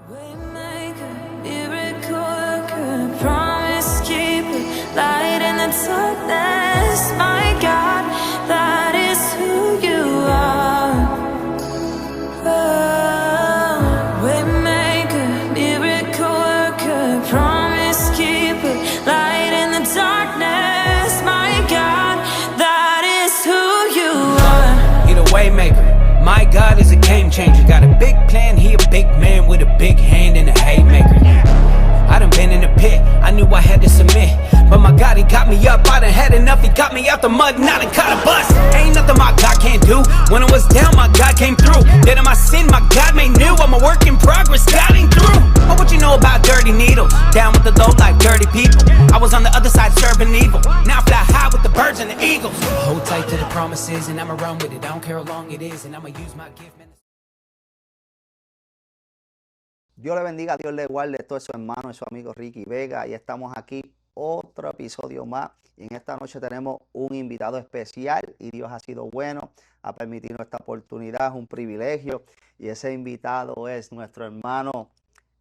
Waymaker, miracle worker, promise keeper, light in the darkness, my God, that is who you are. Oh, waymaker, miracle worker, promise keeper, light in the darkness, my God, that is who you are. He the waymaker. My God is a game changer. Got a big plan, he a big man with a big hand and a haymaker. I done been in the pit, I knew I had to submit. But my God, he got me up, I done had enough. He got me out the mud, now done caught a bus. Ain't nothing my God can't do. When I was down, my God came through. Dead in my sin, my God made new. I'm a work in progress, God ain't through. But what you know about dirty needles? Down with the low like dirty people. I was on the other side serving evil. Now I fly high with the birds and the eagles. Hold tight to the promises and I'ma run with it. I don't care how long it is and I'ma use my gift. Dios le bendiga, Dios le guarde, todo su hermano y su amigo Ricky Vega. Y estamos aquí, otro episodio más. Y en esta noche tenemos un invitado especial y Dios ha sido bueno a permitirnos esta oportunidad, es un privilegio. Y ese invitado es nuestro hermano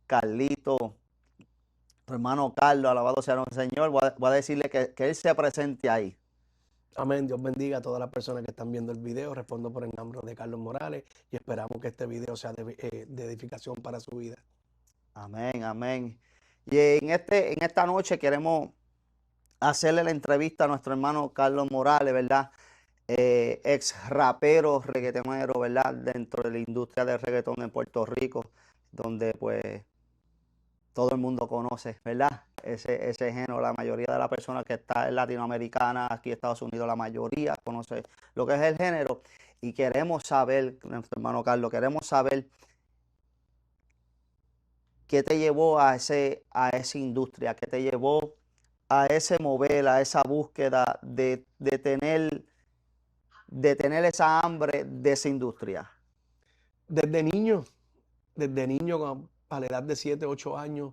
Carlito, nuestro hermano Carlos, alabado sea nuestro Señor. Voy a decirle que él se presente ahí. Amén. Dios bendiga a todas las personas que están viendo el video. Respondo por el nombre de Carlos Morales y esperamos que este video sea de edificación para su vida. Amén, amén. Y en esta noche queremos hacerle la entrevista a nuestro hermano Carlos Morales, ¿verdad? Ex rapero, reggaetonero, ¿verdad? Dentro de la industria del reggaetón en Puerto Rico, donde pues todo el mundo conoce, ¿verdad? Ese género, la mayoría de las personas que está en Latinoamericana, aquí en Estados Unidos, la mayoría conoce lo que es el género. Y queremos saber, nuestro hermano Carlos, queremos saber qué te llevó a esa industria, qué te llevó a ese mover, a esa búsqueda de tener esa hambre de esa industria. Desde niño, a la edad de 7, 8 años,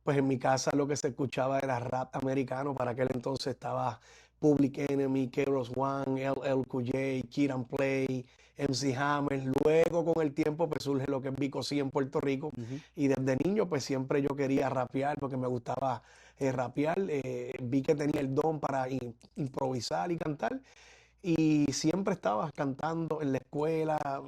pues en mi casa lo que se escuchaba era rap americano. Para aquel entonces estaba Public Enemy, KRS-One, LL Cool J, Kid and Play, MC Hammer. Luego con el tiempo pues surge lo que es Vico C en Puerto Rico. Y desde niño pues siempre yo quería rapear porque me gustaba rapear. Vi que tenía el don para improvisar y cantar. Y siempre estaba cantando en la escuela,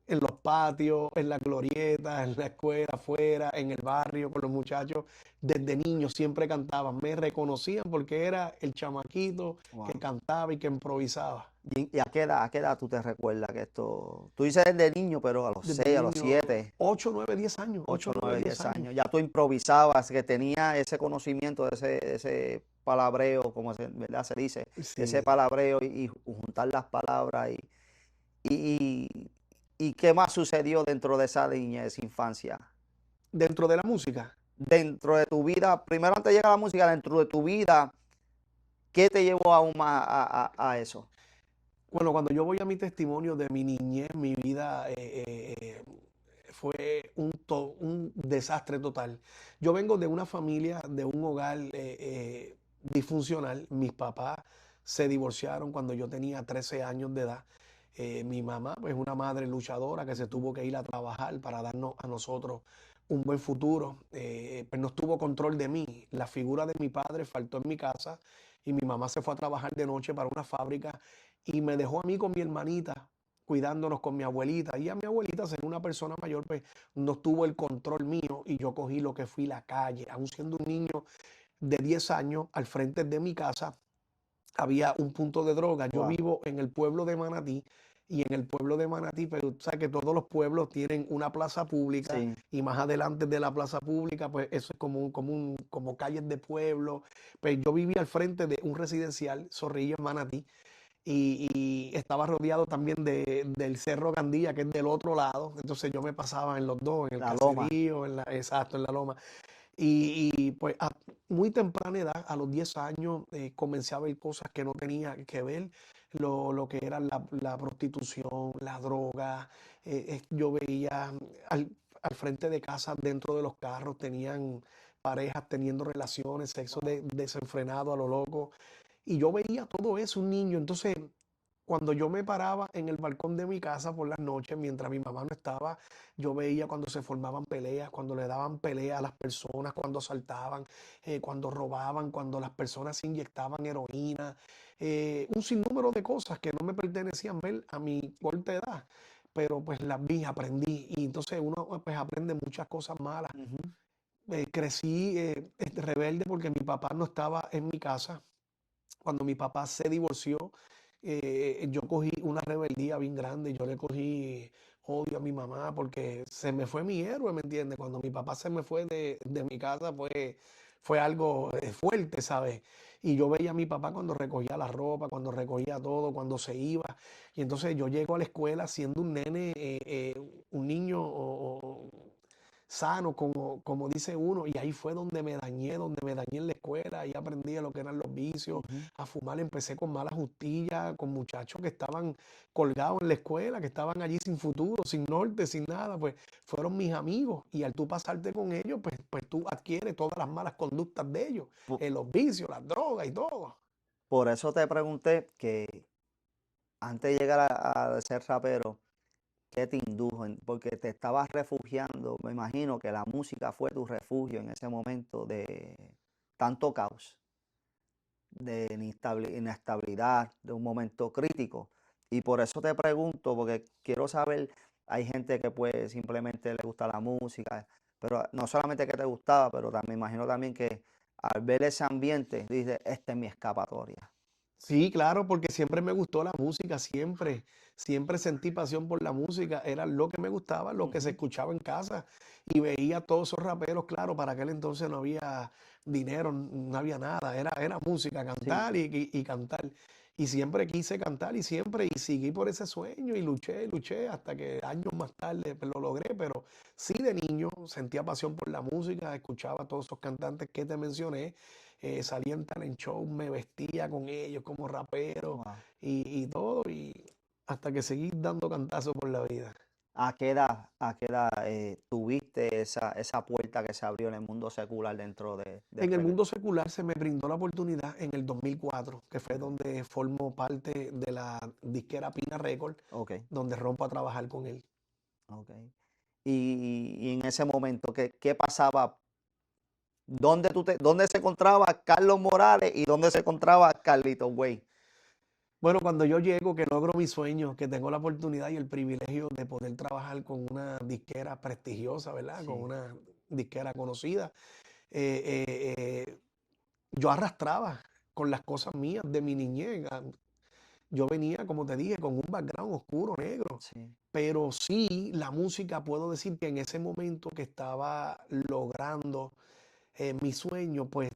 en los patios, en las glorietas, en la escuela, afuera, en el barrio, con los muchachos. Desde niño siempre cantaba. Me reconocían porque era el chamaquito que cantaba y que improvisaba. ¿Y a qué edad tú te recuerdas que esto? Tú dices desde niño, pero a los Desde 6, a los niño, 7. 8, 9, 10 años. 8, 9, 10 años. Ya tú improvisabas, que tenía ese conocimiento de ese palabreo, como ¿verdad? Se dice, Sí. ese palabreo y juntar las palabras. ¿Y qué más sucedió dentro de esa niñez, infancia? Dentro de la música. Dentro de tu vida, primero antes de llegar a la música, dentro de tu vida, ¿qué te llevó aún más a eso? Bueno, cuando yo voy a mi testimonio de mi niñez, mi vida fue un desastre total. Yo vengo de una familia, de un hogar disfuncional. Mis papás se divorciaron cuando yo tenía 13 años de edad. Mi mamá, pues una madre luchadora que se tuvo que ir a trabajar para darnos a nosotros un buen futuro. Pues no tuvo control de mí. La figura de mi padre faltó en mi casa y mi mamá se fue a trabajar de noche para una fábrica y me dejó a mí con mi hermanita, cuidándonos con mi abuelita. Y a mi abuelita, ser una persona mayor, pues no tuvo el control mío y yo cogí lo que fui la calle. Aún siendo un niño de 10 años, al frente de mi casa había un punto de droga. Yo vivo en el pueblo de Manatí. Y en el pueblo de Manatí, pero tú sabes que todos los pueblos tienen una plaza pública. Sí. Y más adelante de la plaza pública, pues eso es como calles de pueblo. Pues yo vivía al frente de un residencial, Zorrillo, en Manatí. Y estaba rodeado también del Cerro Gandía, que es del otro lado. Entonces yo me pasaba en los dos, en el caserío, en la loma. Y pues a muy temprana edad, a los 10 años, comencé a ver cosas que no tenía que ver, lo que era la prostitución, la droga. Yo veía al frente de casa, dentro de los carros, tenían parejas teniendo relaciones, sexo desenfrenado a lo loco. Y yo veía todo eso, un niño. Entonces cuando yo me paraba en el balcón de mi casa por las noches, mientras mi mamá no estaba, yo veía cuando se formaban peleas, cuando le daban pelea a las personas, cuando asaltaban, cuando robaban, cuando las personas se inyectaban heroína, un sinnúmero de cosas que no me pertenecían ver a mi corta edad, pero pues las vi, aprendí, y entonces uno pues aprende muchas cosas malas. Ujú. Crecí rebelde porque mi papá no estaba en mi casa. Cuando mi papá se divorció, yo cogí una rebeldía bien grande. Yo le cogí odio a mi mamá porque se me fue mi héroe, ¿me entiendes? Cuando mi papá se me fue de mi casa fue algo fuerte, ¿sabes? Y yo veía a mi papá cuando recogía la ropa, cuando recogía todo, cuando se iba. Y entonces yo llego a la escuela siendo un nene, un niño sano, como dice uno, y ahí fue donde me dañé en la escuela, ahí aprendí a lo que eran los vicios, Ujú. a fumar, empecé con malas justillas, con muchachos que estaban colgados en la escuela, que estaban allí sin futuro, sin norte, sin nada, pues fueron mis amigos, y al tú pasarte con ellos, pues tú adquieres todas las malas conductas de ellos, Po- los vicios, las drogas y todo. Por eso te pregunté que antes de llegar a ser rapero, ¿qué te indujo? Porque te estabas refugiando, me imagino que la música fue tu refugio en ese momento de tanto caos, de inestabilidad, de un momento crítico. Y por eso te pregunto, porque quiero saber, hay gente que pues simplemente le gusta la música, pero no solamente que te gustaba, pero también me imagino también que al ver ese ambiente, dices, esta es mi escapatoria. Sí, claro, porque siempre me gustó la música, siempre sentí pasión por la música, era lo que me gustaba, lo que se Ujú. escuchaba en casa y veía a todos esos raperos, claro, para aquel entonces no había dinero, no había nada, era música, Sí. cantar y cantar. Y siempre quise cantar y seguí por ese sueño y luché hasta que años más tarde pues, lo logré, pero sí de niño sentía pasión por la música, escuchaba a todos esos cantantes que te mencioné, salía en talent show, me vestía con ellos como rapero Wow. y todo, y hasta que seguí dando cantazos por la vida. ¿A qué edad tuviste esa puerta que se abrió en el mundo secular dentro del En el mundo reggaetón? secular se me brindó la oportunidad en el 2004, que fue Ok, donde formó parte de la disquera Pina Record, ok, donde rompo a trabajar con él. ok. Y en ese momento, ¿qué pasaba? ¿Dónde se encontraba Carlos Morales y dónde se encontraba Carlitos Way? Bueno, cuando yo llego, que logro mi sueño, que tengo la oportunidad y el privilegio de poder trabajar con una disquera prestigiosa, ¿verdad? Con Sí. una disquera conocida, eh, eh, eh, yo arrastraba con las cosas mías de mi niñez. Yo venía, como te dije, con un background oscuro, negro, Sí. pero sí la música, puedo decir que en ese momento que estaba logrando mi sueño, pues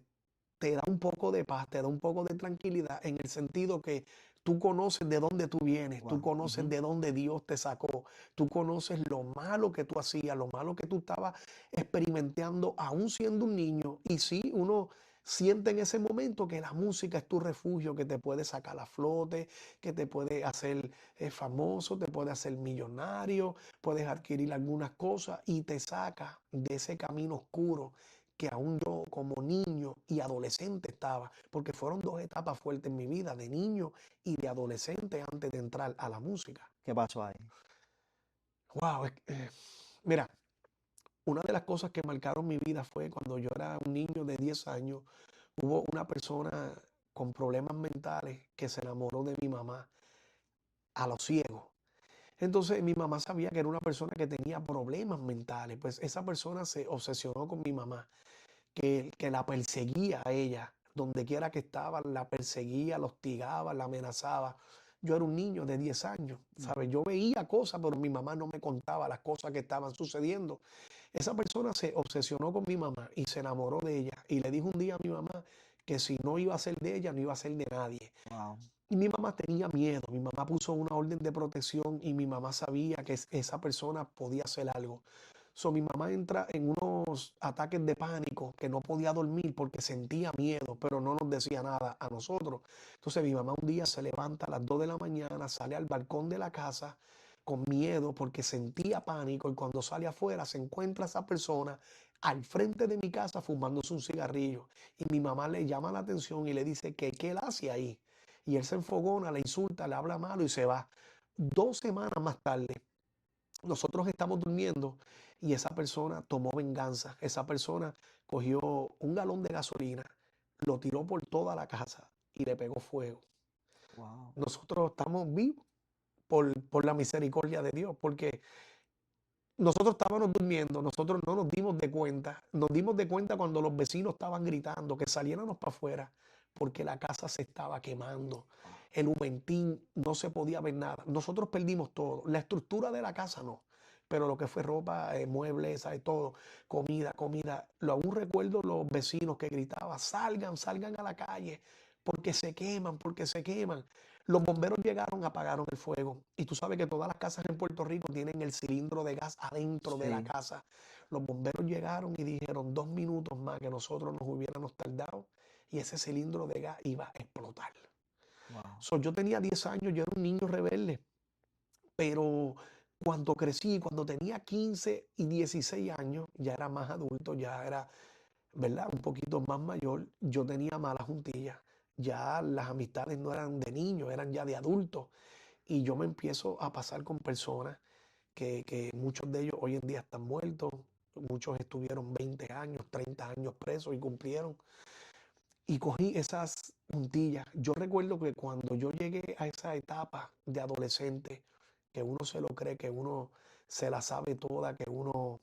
te da un poco de paz, te da un poco de tranquilidad en el sentido que tú conoces de dónde tú vienes, tú Wow. conoces Ujú. de dónde Dios te sacó, tú conoces lo malo que tú hacías, lo malo que tú estabas experimentando aún siendo un niño. Y sí, uno siente en ese momento que la música es tu refugio, que te puede sacar a flote, que te puede hacer famoso, te puede hacer millonario, puedes adquirir algunas cosas y te saca de ese camino oscuro que aún yo como niño y adolescente estaba, porque fueron dos etapas fuertes en mi vida, de niño y de adolescente antes de entrar a la música. ¿Qué pasó ahí? Wow, mira, una de las cosas que marcaron mi vida fue cuando yo era un niño de 10 años, hubo una persona con problemas mentales que se enamoró de mi mamá a lo ciego. Entonces mi mamá sabía que era una persona que tenía problemas mentales, pues esa persona se obsesionó con mi mamá, que la perseguía a ella, donde quiera que estaba, la perseguía, la hostigaba, la amenazaba. Yo era un niño de 10 años, ¿sabes? Yo veía cosas, pero mi mamá no me contaba las cosas que estaban sucediendo. Esa persona se obsesionó con mi mamá y se enamoró de ella. Y le dijo un día a mi mamá que si no iba a ser de ella, no iba a ser de nadie. Wow. Y mi mamá tenía miedo, mi mamá puso una orden de protección y mi mamá sabía que esa persona podía hacer algo. So, mi mamá entra en unos ataques de pánico que no podía dormir porque sentía miedo, pero no nos decía nada a nosotros. Entonces mi mamá un día se levanta a las 2 de la mañana, sale al balcón de la casa con miedo porque sentía pánico y cuando sale afuera se encuentra esa persona al frente de mi casa fumándose un cigarrillo. Y mi mamá le llama la atención y le dice que qué él hace ahí. Y él se enfogona, le insulta, le habla malo y se va. 2 semanas más tarde, nosotros estamos durmiendo y esa persona tomó venganza. Esa persona cogió un galón de gasolina, lo tiró por toda la casa y le pegó fuego. Wow. Nosotros estamos vivos por la misericordia de Dios, porque nosotros estábamos durmiendo, nosotros no nos dimos de cuenta cuando los vecinos estaban gritando que saliéramos para afuera, porque la casa se estaba quemando, el humentín, no se podía ver nada. Nosotros perdimos todo, la estructura de la casa no, pero lo que fue ropa, muebles, ¿sabes? Todo, comida. Aún recuerdo los vecinos que gritaban, salgan a la calle, porque se queman, porque se queman. Los bomberos llegaron, apagaron el fuego. Y tú sabes que todas las casas en Puerto Rico tienen el cilindro de gas adentro de la Sí. casa. Los bomberos llegaron y dijeron 2 minutos más que nosotros nos hubiéramos tardado y ese cilindro de gas iba a explotar. Wow. Yo tenía 10 años, yo era un niño rebelde, pero cuando crecí, cuando tenía 15 y 16 años, ya era más adulto, ya era, ¿verdad? Un poquito más mayor, yo tenía malas juntillas. Ya las amistades no eran de niños, eran ya de adultos. Y yo me empiezo a pasar con personas que muchos de ellos hoy en día están muertos, muchos estuvieron 20 años, 30 años presos y cumplieron. Y cogí esas puntillas. Yo recuerdo que cuando yo llegué a esa etapa de adolescente, que uno se lo cree, que uno se la sabe toda, que uno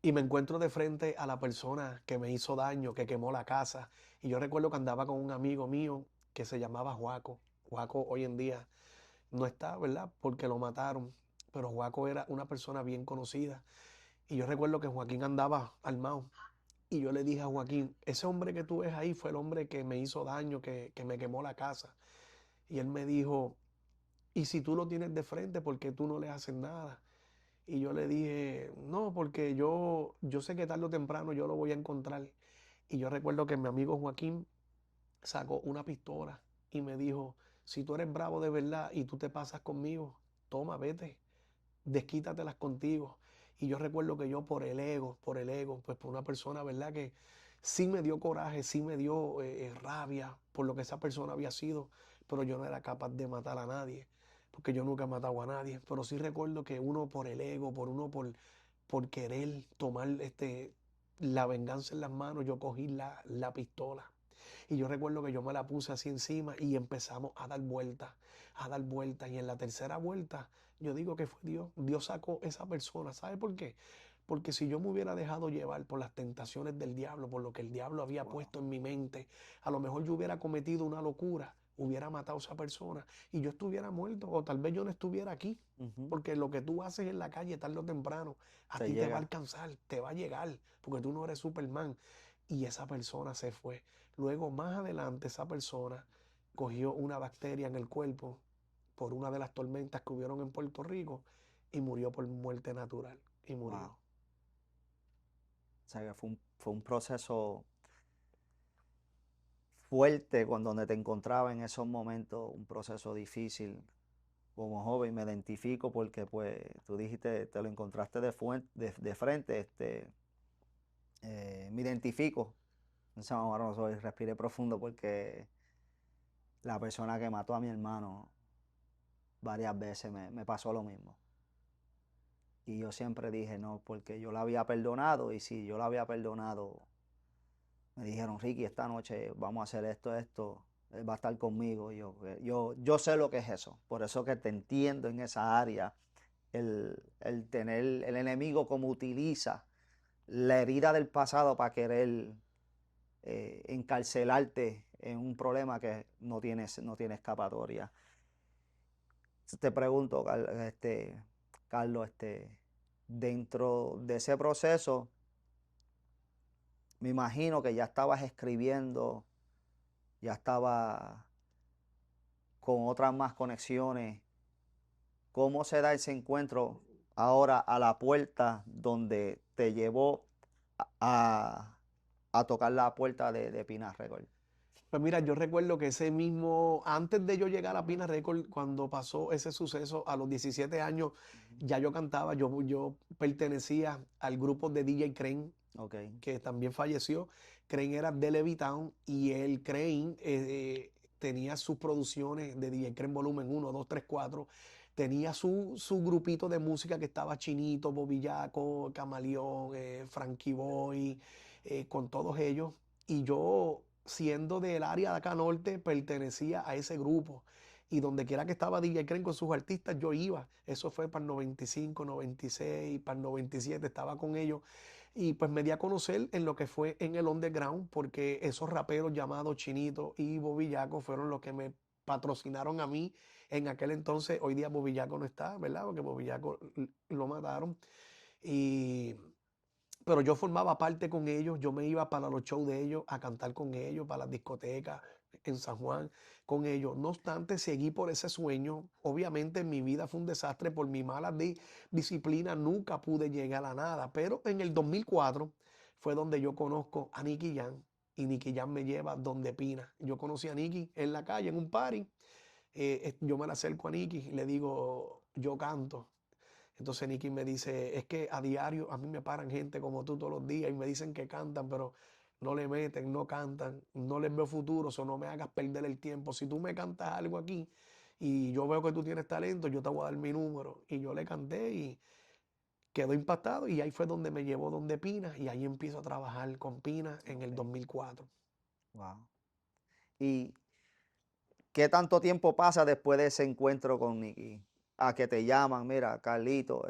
y me encuentro de frente a la persona que me hizo daño, que quemó la casa. Y yo recuerdo que andaba con un amigo mío que se llamaba Juaco. Juaco hoy en día no está, ¿verdad? Porque lo mataron. Pero Juaco era una persona bien conocida. Y yo recuerdo que Joaquín andaba armado. Y yo le dije a Joaquín, ese hombre que tú ves ahí fue el hombre que me hizo daño, que me quemó la casa. Y él me dijo, ¿y si tú lo tienes de frente, por qué tú no le haces nada? Y yo le dije, no, porque yo sé que tarde o temprano yo lo voy a encontrar. Y yo recuerdo que mi amigo Joaquín sacó una pistola y me dijo, si tú eres bravo de verdad y tú te pasas conmigo, toma, vete, desquítatelas contigo. Y yo recuerdo que yo por el ego, pues por una persona, ¿verdad? Que sí me dio coraje, sí me dio rabia por lo que esa persona había sido, pero yo no era capaz de matar a nadie, porque yo nunca he matado a nadie. Pero sí recuerdo que uno por el ego, por querer tomar la venganza en las manos, yo cogí la pistola. Y yo recuerdo que yo me la puse así encima y empezamos a dar vueltas, a dar vueltas. Y en la tercera vuelta, yo digo que fue Dios. Dios sacó esa persona. ¿Sabe por qué? Porque si yo me hubiera dejado llevar por las tentaciones del diablo, por lo que el diablo había puesto en mi mente, a lo mejor yo hubiera cometido una locura, hubiera matado a esa persona y yo estuviera muerto o tal vez yo no estuviera aquí. Ujú. Porque lo que tú haces en la calle tarde o temprano, a Te ti te va a llega. alcanzar, te va a llegar, porque tú no eres Superman. Y esa persona se fue. Luego, más adelante, esa persona cogió una bacteria en el cuerpo por una de las tormentas que hubieron en Puerto Rico y murió por muerte natural. Y Wow. murió. O sea que fue un proceso fuerte cuando donde te encontraba en esos momentos, un proceso difícil. Como joven me identifico porque pues tú dijiste, te lo encontraste de frente, me identifico. Entonces ahora no soy, respiré profundo porque la persona que mató a mi hermano varias veces me pasó lo mismo. Y yo siempre dije no, porque yo la había perdonado y si yo la había perdonado, me dijeron, Ricky, esta noche vamos a hacer esto, él va a estar conmigo. Yo sé lo que es eso, por eso que te entiendo en esa área, el tener el enemigo como utiliza la herida del pasado para querer encarcelarte en un problema que no tiene escapatoria. Te pregunto, Carlos, dentro de ese proceso, me imagino que ya estabas escribiendo, ya estaba con otras más conexiones. ¿Cómo se da ese encuentro ahora a la puerta donde te llevó a, a tocar la puerta de Pina Record? Pues mira, yo recuerdo que ese mismo, antes de yo llegar a Pina Record, cuando pasó ese suceso a los 17 años, Ujú. ya yo cantaba, yo pertenecía al grupo de DJ Crane, Ok, que también falleció. Crane era de Levittown y el Crane tenía sus producciones de DJ Creen Volumen 1, 2, 3, 4. Tenía su grupito de música que estaba Chinito, Bobillaco, Camaleón, Frankie Boy, con todos ellos. Y yo, siendo del área de acá norte, pertenecía a ese grupo. Y donde quiera que estaba DJ Creen con sus artistas, yo iba. Eso fue para el 95, 96, para el 97, estaba con ellos. Y pues me di a conocer en lo que fue en el underground, porque esos raperos llamados Chinito y Bobillaco fueron los que me patrocinaron a mí en aquel entonces. Hoy día Bobillaco no está, ¿verdad? Porque Bobillaco lo mataron. Y pero yo formaba parte con ellos, yo me iba para los shows de ellos a cantar con ellos, para las discotecas en San Juan con ellos. No obstante, seguí por ese sueño. Obviamente mi vida fue un desastre por mi mala disciplina, nunca pude llegar a nada. Pero en el 2004 fue donde yo conozco a Nicky Jam y Nicky Jam me lleva donde Pina. Yo conocí a Nicky en la calle, en un party. Yo me la acerco a Nicky y le digo, yo canto. Entonces Nicky me dice, es que a diario a mí me paran gente como tú todos los días y me dicen que cantan, pero no le meten, no cantan, no les veo futuro, o no me hagas perder el tiempo. Si tú me cantas algo aquí y yo veo que tú tienes talento, yo te voy a dar mi número. Y yo le canté y quedó impactado y ahí fue donde me llevó donde Pina y ahí empiezo a trabajar con Pina en el Ok. 2004. Wow. ¿Y qué tanto tiempo pasa después de ese encuentro con Nicky? A que te llaman, mira, Carlito,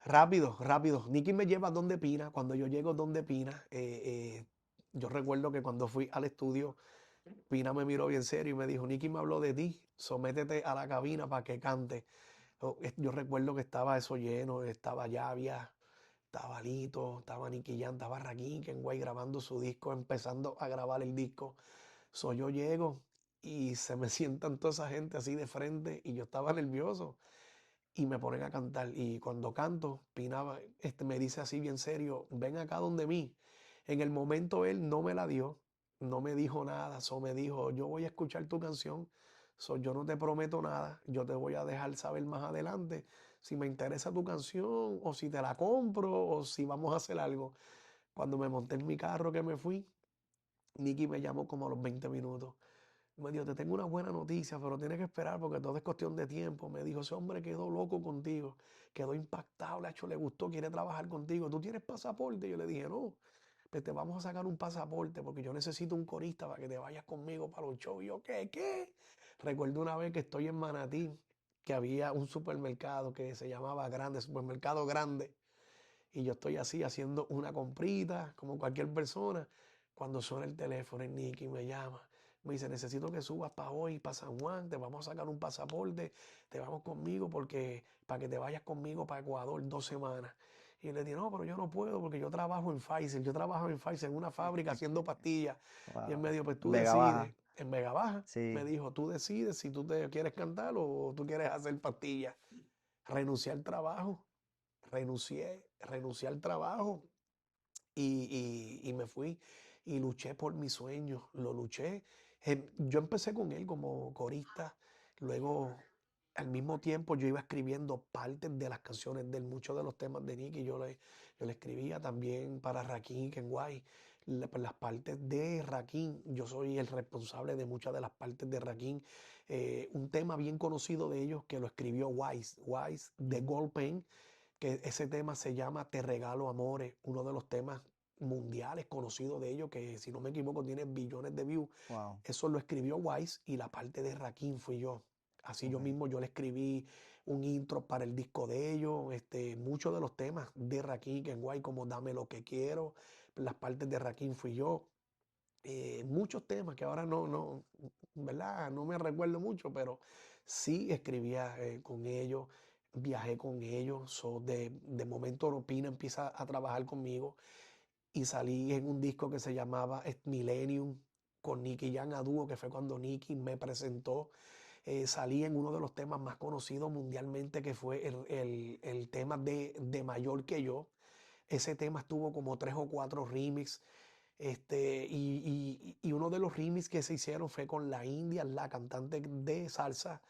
Rápido, rápido. Nicky me lleva donde Pina. Cuando yo llego donde Pina, yo recuerdo que cuando fui al estudio, Pina me miró bien serio y me dijo, Nicky me habló de ti, sométete a la cabina para que cante. Yo recuerdo que estaba eso lleno, estaba Llavia, estaba Lito, estaba Nicky Jam, estaba Rakim, Kenway grabando su disco, empezando a grabar el disco. Yo llego y se me sientan toda esa gente así de frente y yo estaba nervioso y me ponen a cantar. Y cuando canto, Pina me dice así bien serio, ven acá donde mí. En el momento él no me la dio, no me dijo nada, me dijo, yo voy a escuchar tu canción, yo no te prometo nada, yo te voy a dejar saber más adelante si me interesa tu canción o si te la compro o si vamos a hacer algo. Cuando me monté en mi carro que me fui, Nicky me llamó como a los 20 minutos. Me dijo, te tengo una buena noticia, pero tienes que esperar porque todo es cuestión de tiempo. Me dijo, ese hombre quedó loco contigo, quedó impactado, le gustó, quiere trabajar contigo. ¿Tú tienes pasaporte? Yo le dije, no, pues te vamos a sacar un pasaporte porque yo necesito un corista para que te vayas conmigo para los shows. Y yo, ¿qué? Recuerdo una vez que estoy en Manatí, que había un supermercado que se llamaba Grande, Supermercado Grande. Y yo estoy así haciendo una comprita, como cualquier persona. Cuando suena el teléfono, el Nicky me llama. Me dice, necesito que subas para hoy, para San Juan, te vamos a sacar un pasaporte, te vamos conmigo porque para que te vayas conmigo para Ecuador 2 semanas. Y le dije, no, pero yo no puedo porque yo trabajo en Pfizer, yo trabajo en Pfizer en una fábrica haciendo pastillas. Y él me wow, dijo, pues tú Vega Baja, decides, en Vega Baja, me sí, dijo, tú decides si tú te quieres cantar o tú quieres hacer pastillas. Renuncié al trabajo, renuncié al trabajo y me fui y luché por mis sueños, lo luché. Yo empecé con él como corista, luego al mismo tiempo yo iba escribiendo partes de las canciones de él, muchos de los temas de Nicky yo le escribía también para Rakim, Kenway, pues, las partes de Rakim, yo soy el responsable de muchas de las partes de Rakim. Un tema bien conocido de ellos que lo escribió Wise de Gold Pen, que ese tema se llama Te regalo amores, uno de los temas mundiales conocidos de ellos, que si no me equivoco tiene billones de views. wow, Eso lo escribió Wise y la parte de Rakim fui yo. Así yo ok, mismo yo le escribí un intro para el disco de ellos, muchos de los temas de Rakim, que en Guay como Dame lo que quiero, las partes de Rakim fui yo. Muchos temas que ahora ¿verdad? No me recuerdo mucho, pero sí escribía con ellos, viajé con ellos. De momento Pina empieza a trabajar conmigo y salí en un disco que se llamaba Millennium con Nicky Jam a dúo, que fue cuando Nicky me presentó. Salí en uno de los temas más conocidos mundialmente, que fue el tema de Mayor que yo. Ese tema estuvo como 3 o 4 remix. Y uno de los remix que se hicieron fue con la India, la cantante de salsa,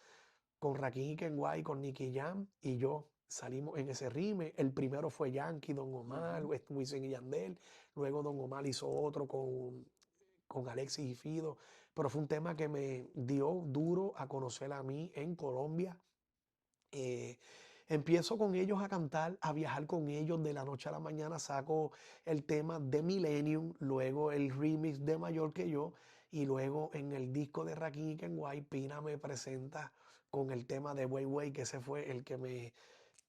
con Rakim y Kenway, con Nicky Jam y yo. Salimos en ese remix. El primero fue Yankee, Don Omar, Wisin y Yandel. Luego Don Omar hizo otro con Alexis y Fido, pero fue un tema que me dio duro a conocer a mí en Colombia. Eh, Empiezo con ellos a cantar, a viajar con ellos de la noche a la mañana, saco el tema de Millennium, luego el remix de Mayor que yo, y luego en el disco de Rakim y Kenway, Pina me presenta con el tema de Way Way, que ese fue el que me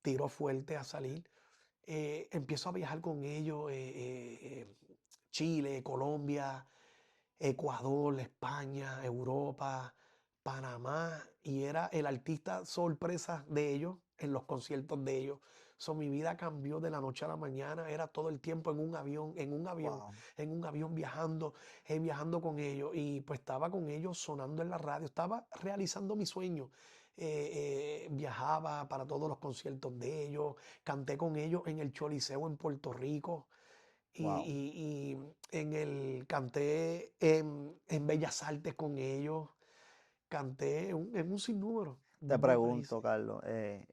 tiró fuerte a salir. Empiezo a viajar con ellos, Chile, Colombia, Ecuador, España, Europa, Panamá, y era el artista sorpresa de ellos en los conciertos de ellos. So, mi vida cambió de la noche a la mañana, era todo el tiempo en un avión, en un avión, Wow. en un avión viajando, viajando con ellos, y pues estaba con ellos sonando en la radio, estaba realizando mi sueño. Viajaba para todos los conciertos de ellos, canté con ellos en el Choliseo en Puerto Rico, Wow. y canté en Bellas Artes con ellos, canté en un sinnúmero Te de países. pregunto, Carlos,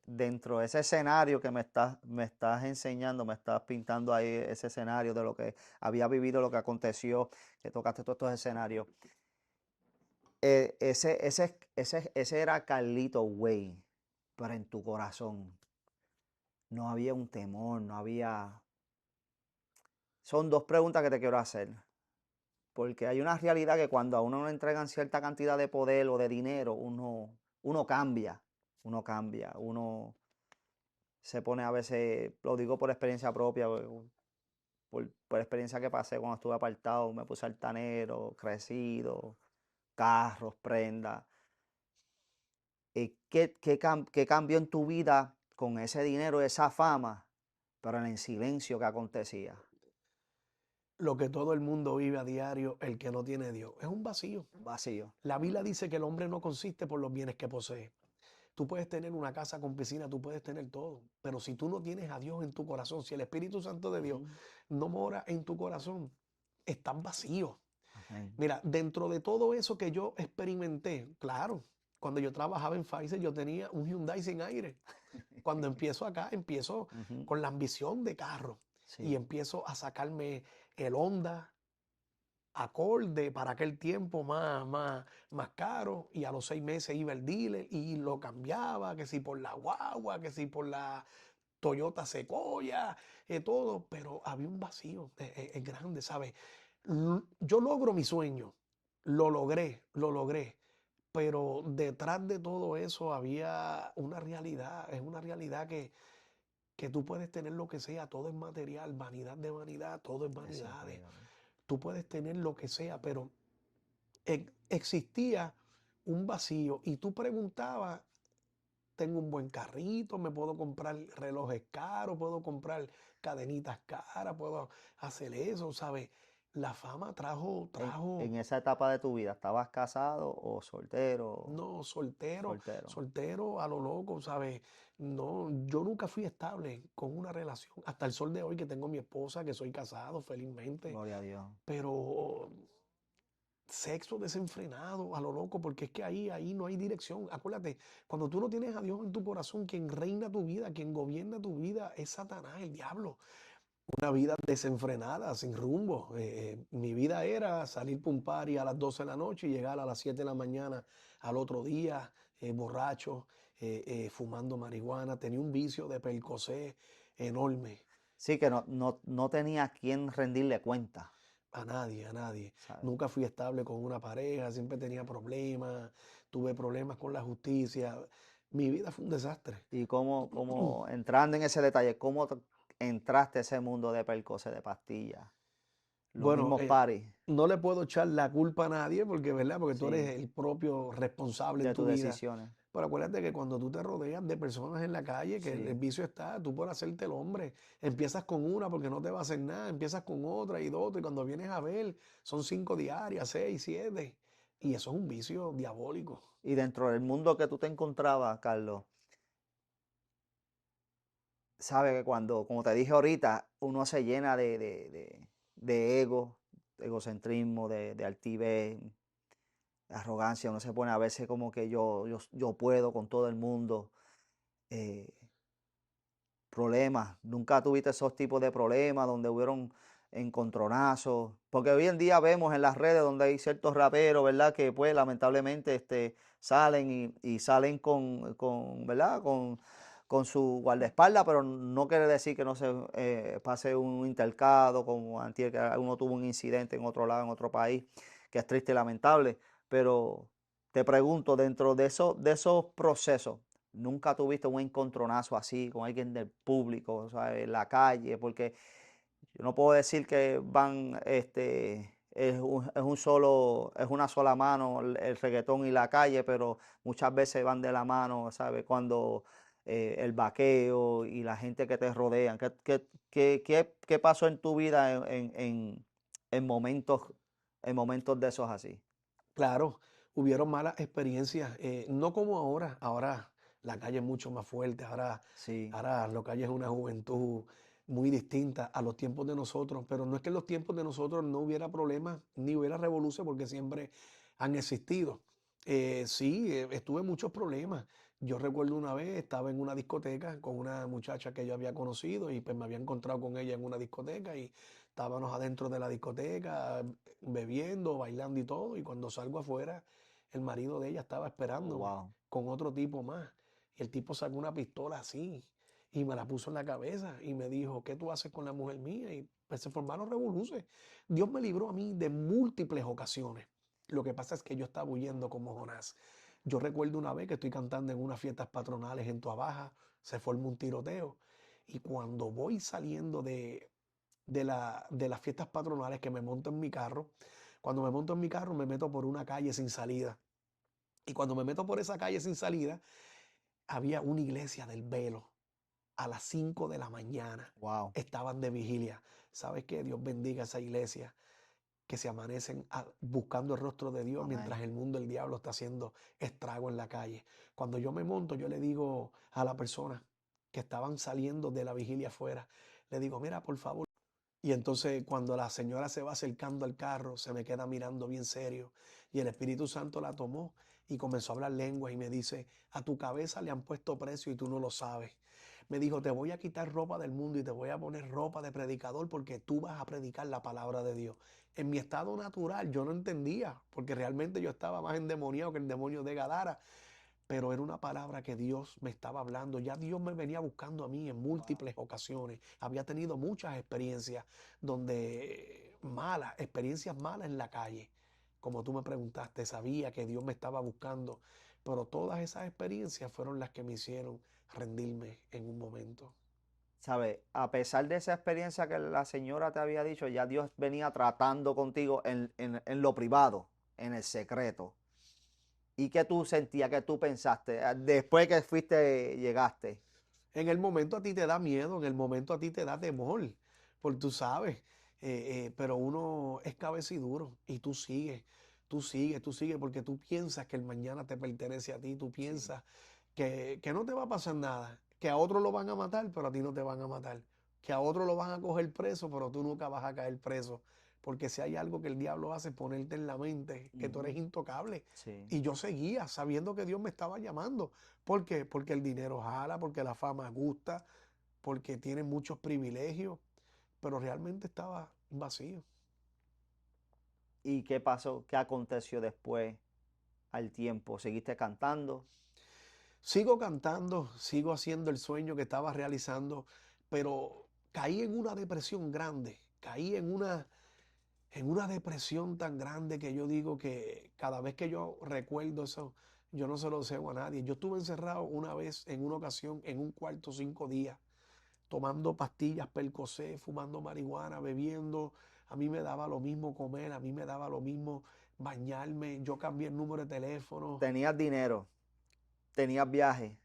dentro de ese escenario que me estás enseñando, me estás pintando ahí ese escenario de lo que había vivido, lo que aconteció, que tocaste todos estos escenarios. Ese era Carlito Way, pero en tu corazón no había un temor, no había... Son dos preguntas que te quiero hacer, porque hay una realidad que cuando a uno le entregan cierta cantidad de poder o de dinero, uno cambia, uno se pone a veces, lo digo por experiencia propia, por experiencia que pasé cuando estuve apartado, me puse altanero, crecido, carros, prendas. ¿Qué cambió en tu vida con ese dinero, esa fama, pero en el silencio que acontecía? Lo que todo el mundo vive a diario, el que no tiene Dios, es un vacío. Vacío. La Biblia dice que el hombre no consiste por los bienes que posee. Tú puedes tener una casa con piscina, tú puedes tener todo, pero si tú no tienes a Dios en tu corazón, si el Espíritu Santo de Dios Ujú. no mora en tu corazón, estás vacío. Amén. Mira, dentro de todo eso que yo experimenté, claro, cuando yo trabajaba en Pfizer yo tenía un Hyundai sin aire. Cuando empiezo acá, empiezo Ujú. con la ambición de carro y Sí. empiezo a sacarme el Honda acorde para aquel tiempo más caro, y a los 6 meses iba el dealer y lo cambiaba, que si por la guagua, que si por la Toyota Sequoia, todo, pero había un vacío grande, ¿sabes? Yo logro mi sueño, lo logré, pero detrás de todo eso había una realidad, es una realidad que tú puedes tener lo que sea, todo es material, vanidad de vanidad, todo es Eso es vanidades. real. Tú puedes tener lo que sea, pero existía un vacío y tú preguntabas, tengo un buen carrito, me puedo comprar relojes caros, puedo comprar cadenitas caras, puedo hacer eso, ¿sabes? La fama En esa etapa de tu vida, ¿estabas casado o soltero? no, soltero, Soltero. soltero a lo loco, ¿sabes? No, yo nunca fui estable con una relación, hasta el sol de hoy que tengo mi esposa, que soy casado felizmente, Gloria a Dios. pero sexo desenfrenado a lo loco, porque es que ahí no hay dirección. Acuérdate, cuando tú no tienes a Dios en tu corazón, quien reina tu vida, quien gobierna tu vida es Satanás, el diablo. Una vida desenfrenada, sin rumbo. Mi vida era salir para un party a las 12 de la noche y llegar a las 7 de la mañana al otro día, borracho, fumando marihuana. Tenía un vicio de Percocé enorme. Sí, que no tenía a quién rendirle cuenta, A nadie, a nadie. ¿sabes? Nunca fui estable con una pareja, siempre tenía problemas, tuve problemas con la justicia. Mi vida fue un desastre. Y entrando en ese detalle, entraste a ese mundo de Percocet, de pastillas, los Bueno, mismos paris, no le puedo echar la culpa a nadie porque, ¿verdad? Porque tú sí, eres el propio responsable en de tu tus vida. decisiones, Pero acuérdate que cuando tú te rodeas de personas en la calle, que el sí. vicio está, tú por hacerte el hombre, empiezas con una porque no te va a hacer nada, empiezas con otra y dos, y cuando vienes a ver, son 5 diarias, 6, 7. Y eso es un vicio diabólico. Y dentro del mundo que tú te encontrabas, Carlos, sabes que cuando, como te dije ahorita, uno se llena de ego, de egocentrismo, de altivez, de arrogancia, uno se pone a veces como que yo puedo con todo el mundo. eh, Problemas, nunca tuviste esos tipos de problemas donde hubieron encontronazos, porque hoy en día vemos en las redes donde hay ciertos raperos, ¿verdad? Que pues lamentablemente salen y salen ¿verdad? Con su guardaespaldas, pero no quiere decir que no se pase un intercado, como antes que uno tuvo un incidente en otro lado, en otro país, que es triste y lamentable. Pero te pregunto, dentro de esos procesos, ¿nunca tuviste un encontronazo así con alguien del público, o sea, en la calle? Porque yo no puedo decir que van, es una sola mano el reggaetón y la calle, pero muchas veces van de la mano, ¿sabes? Cuando el vaqueo y la gente que te rodean. ¿Qué pasó en tu vida en momentos de esos así? Claro, hubieron malas experiencias, no como ahora. Ahora la calle es mucho más fuerte. Sí, Ahora la calle es una juventud muy distinta a los tiempos de nosotros. Pero no es que en los tiempos de nosotros no hubiera problemas ni hubiera revoluciones, porque siempre han existido. Sí, estuve en muchos problemas. Yo recuerdo una vez, estaba en una discoteca con una muchacha que yo había conocido y pues me había encontrado con ella en una discoteca y estábamos adentro de la discoteca bebiendo, bailando y todo. Y cuando salgo afuera, el marido de ella estaba oh, esperándome wow. con otro tipo más. Y el tipo sacó una pistola así y me la puso en la cabeza y me dijo, ¿qué tú haces con la mujer mía? Y pues se formaron revoluciones. Dios me libró a mí de múltiples ocasiones. Lo que pasa es que yo estaba huyendo como Jonás. Yo recuerdo una vez que estoy cantando en unas fiestas patronales en Tuabaja, se forma un tiroteo. Y cuando voy saliendo de las fiestas patronales, que me monto en mi carro, cuando me monto en mi carro me meto por una calle sin salida. Y cuando me meto por esa calle sin salida, había una iglesia del Velo a las 5 de la mañana. Wow. Estaban de vigilia. ¿Sabes qué? Dios bendiga esa iglesia que se amanecen buscando el rostro de Dios Amén. mientras el mundo, el diablo está haciendo estrago en la calle. Cuando yo me monto, yo le digo a la persona que estaban saliendo de la vigilia afuera, le digo, mira, por favor. Y entonces cuando la señora se va acercando al carro, se me queda mirando bien serio y el Espíritu Santo la tomó y comenzó a hablar lenguas y me dice, a tu cabeza le han puesto precio y tú no lo sabes. Me dijo, te voy a quitar ropa del mundo y te voy a poner ropa de predicador porque tú vas a predicar la palabra de Dios. En mi estado natural yo no entendía porque realmente yo estaba más endemoniado que el demonio de Gadara, pero era una palabra que Dios me estaba hablando. Ya Dios me venía buscando a mí en múltiples ocasiones. Había tenido muchas experiencias experiencias malas en la calle. Como tú me preguntaste, sabía que Dios me estaba buscando, pero todas esas experiencias fueron las que me hicieron rendirme en un momento. ¿Sabes? A pesar de esa experiencia que la señora te había dicho, ya Dios venía tratando contigo en lo privado, en el secreto. ¿Y qué tú sentías, qué tú pensaste después que llegaste? En el momento a ti te da miedo, en el momento a ti te da temor, porque tú sabes, pero uno es cabeciduro y tú sigues, porque tú piensas que el mañana te pertenece a ti, tú Sí. piensas que no te va a pasar nada, que a otro lo van a matar, pero a ti no te van a matar, que a otro lo van a coger preso, pero tú nunca vas a caer preso, porque si hay algo que el diablo hace es ponerte en la mente que tú eres Ujú. intocable. Sí. Y yo seguía sabiendo que Dios me estaba llamando. ¿Por qué? Porque el dinero jala, porque la fama gusta, porque tiene muchos privilegios, pero realmente estaba vacío. ¿Y qué pasó? ¿Qué aconteció después al tiempo? ¿Seguiste cantando? Sigo cantando, sigo haciendo el sueño que estaba realizando, pero caí en una depresión grande, caí en una depresión tan grande que yo digo que cada vez que yo recuerdo eso, yo no se lo deseo a nadie. Yo estuve encerrado una vez, en una ocasión, en un cuarto 5 días, tomando pastillas Percocet, fumando marihuana, bebiendo. A mí me daba lo mismo comer, a mí me daba lo mismo bañarme. Yo cambié el número de teléfono. Tenías dinero, tenías viaje,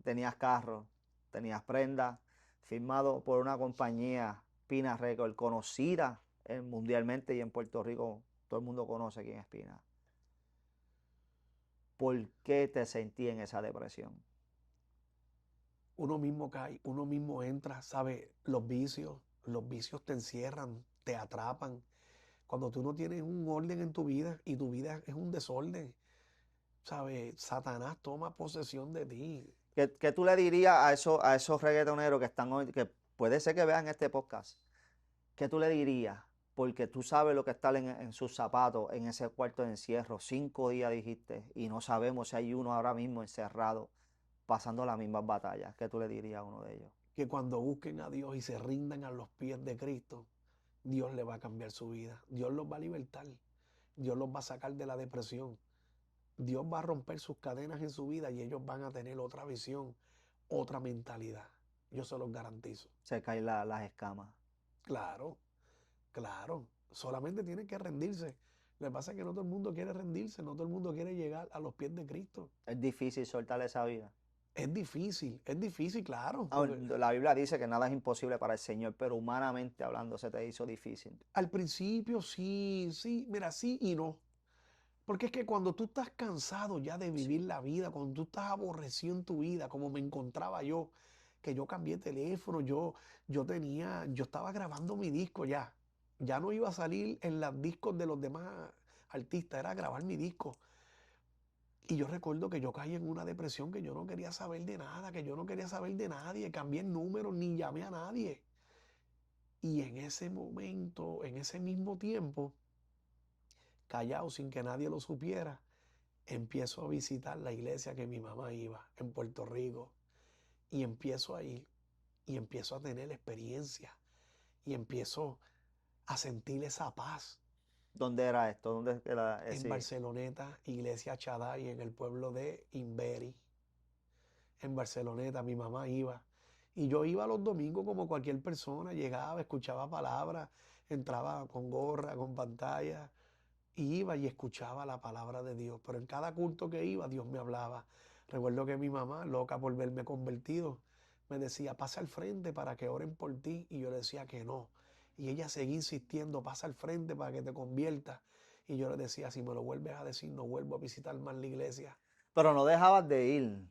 tenías carro, tenías prenda, firmado por una compañía, Pina Record, conocida mundialmente y en Puerto Rico todo el mundo conoce quién es Pina. ¿Por qué te sentí en esa depresión? Uno mismo cae, uno mismo entra, ¿sabe? Los vicios te encierran, te atrapan. Cuando tú no tienes un orden en tu vida y tu vida es un desorden, ¿sabes? Satanás toma posesión de ti. ¿Qué tú le dirías a esos reggaetoneros que están hoy, que puede ser que vean este podcast? ¿qué tú le dirías? Porque tú sabes lo que está en sus zapatos, en ese cuarto de encierro. 5 días dijiste, y no sabemos si hay uno ahora mismo encerrado, pasando las mismas batallas. ¿Qué tú le dirías a uno de ellos? Que cuando busquen a Dios y se rindan a los pies de Cristo, Dios le va a cambiar su vida. Dios los va a libertar. Dios los va a sacar de la depresión. Dios va a romper sus cadenas en su vida y ellos van a tener otra visión, otra mentalidad. Yo se los garantizo. Se caen las escamas. Claro, claro. Solamente tienen que rendirse. Lo que pasa es que no todo el mundo quiere rendirse, no todo el mundo quiere llegar a los pies de Cristo. Es difícil soltar esa vida. Es difícil, claro. Ah, Porque la Biblia dice que nada es imposible para el Señor, pero humanamente hablando se te hizo difícil. al principio sí, sí, mira, sí y no. Porque es que cuando tú estás cansado ya de Sí. vivir la vida, cuando tú estás aborrecido en tu vida, como me encontraba yo, que yo cambié de teléfono, yo estaba grabando mi disco ya. Ya no iba a salir en los discos de los demás artistas, era grabar mi disco. Y yo recuerdo que yo caí en una depresión que yo no quería saber de nada, que yo no quería saber de nadie, cambié el número, ni llamé a nadie. Y en ese momento, en ese mismo tiempo, callado sin que nadie lo supiera, empiezo a visitar la iglesia que mi mamá iba en Puerto Rico y empiezo a ir y empiezo a tener experiencia y empiezo a sentir esa paz ¿Dónde era esto? ¿Dónde era en ese? Barceloneta, iglesia Chaday, en el pueblo de Imberi. En Barceloneta mi mamá iba y yo iba los domingos como cualquier persona, llegaba, escuchaba palabras, entraba con gorra, con pantalla, y iba y escuchaba la palabra de Dios. Pero en cada culto que iba, Dios me hablaba. Recuerdo que mi mamá, loca por verme convertido, me decía, pasa al frente para que oren por ti. Y yo le decía que no. Y ella seguía insistiendo, pasa al frente para que te conviertas. Y yo le decía, si me lo vuelves a decir, no vuelvo a visitar más la iglesia. Pero no dejabas de ir,